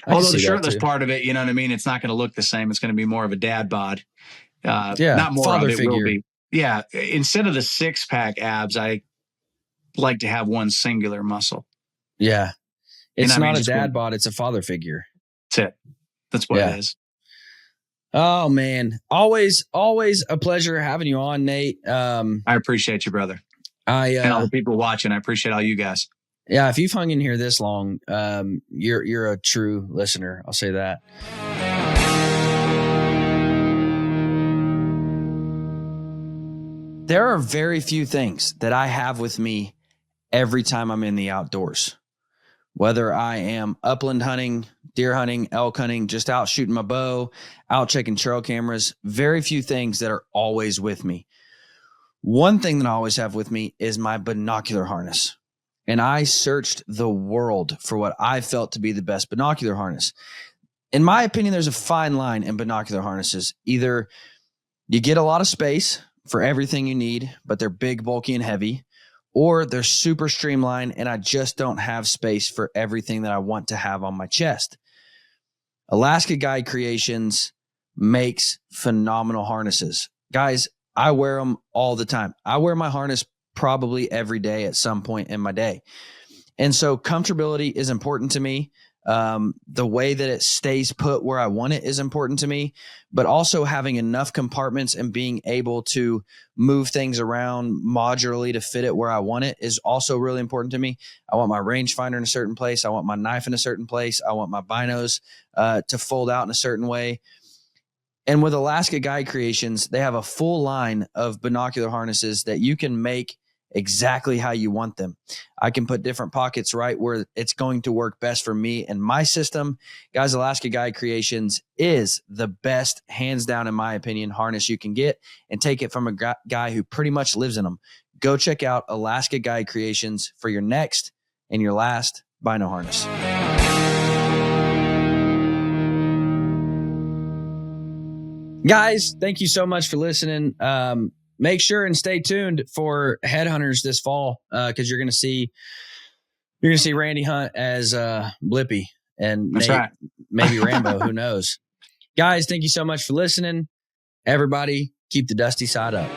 Although the shirtless part of it, you know what I mean? It's not going to look the same. It's going to be more of a dad bod. Not more father of it figure. will be. Yeah. Instead of the 6-pack abs, I like to have one singular muscle. Yeah. It's not a dad just bod. It's a father figure. That's it. That's what it is. Oh man. Always a pleasure having you on, Nate. I appreciate you, brother. And all the people watching. I appreciate all you guys. Yeah. If you've hung in here this long, you're a true listener. I'll say that. There are very few things that I have with me every time I'm in the outdoors. Whether I am upland hunting, deer hunting, elk hunting, just out shooting my bow, out checking trail cameras, very few things that are always with me. One thing that I always have with me is my binocular harness. And I searched the world for what I felt to be the best binocular harness. In my opinion, there's a fine line in binocular harnesses. Either you get a lot of space for everything you need, but they're big, bulky, and heavy, or they're super streamlined and I just don't have space for everything that I want to have on my chest. Alaska Guide Creations makes phenomenal harnesses. Guys, I wear them all the time. I wear my harness probably every day at some point in my day. And so comfortability is important to me. The way that it stays put where I want it is important to me, but also having enough compartments and being able to move things around modularly to fit it where I want it is also really important to me. I want my rangefinder in a certain place. I want my knife in a certain place. I want my binos to fold out in a certain way. And with Alaska Guide Creations, they have a full line of binocular harnesses that you can make exactly how you want them. I can put different pockets right where it's going to work best for me and my system. Guys, Alaska Guide Creations is the best, hands down, in my opinion, harness you can get, and take it from a guy who pretty much lives in them. Go check out Alaska Guide Creations for your next and your last bino harness. Guys, thank you so much for listening. Make sure and stay tuned for Headhunters this fall, because you're gonna see Randy hunt as Blippy and That's Nate, right. maybe Rambo. Who knows? Guys, thank you so much for listening. Everybody, keep the dusty side up.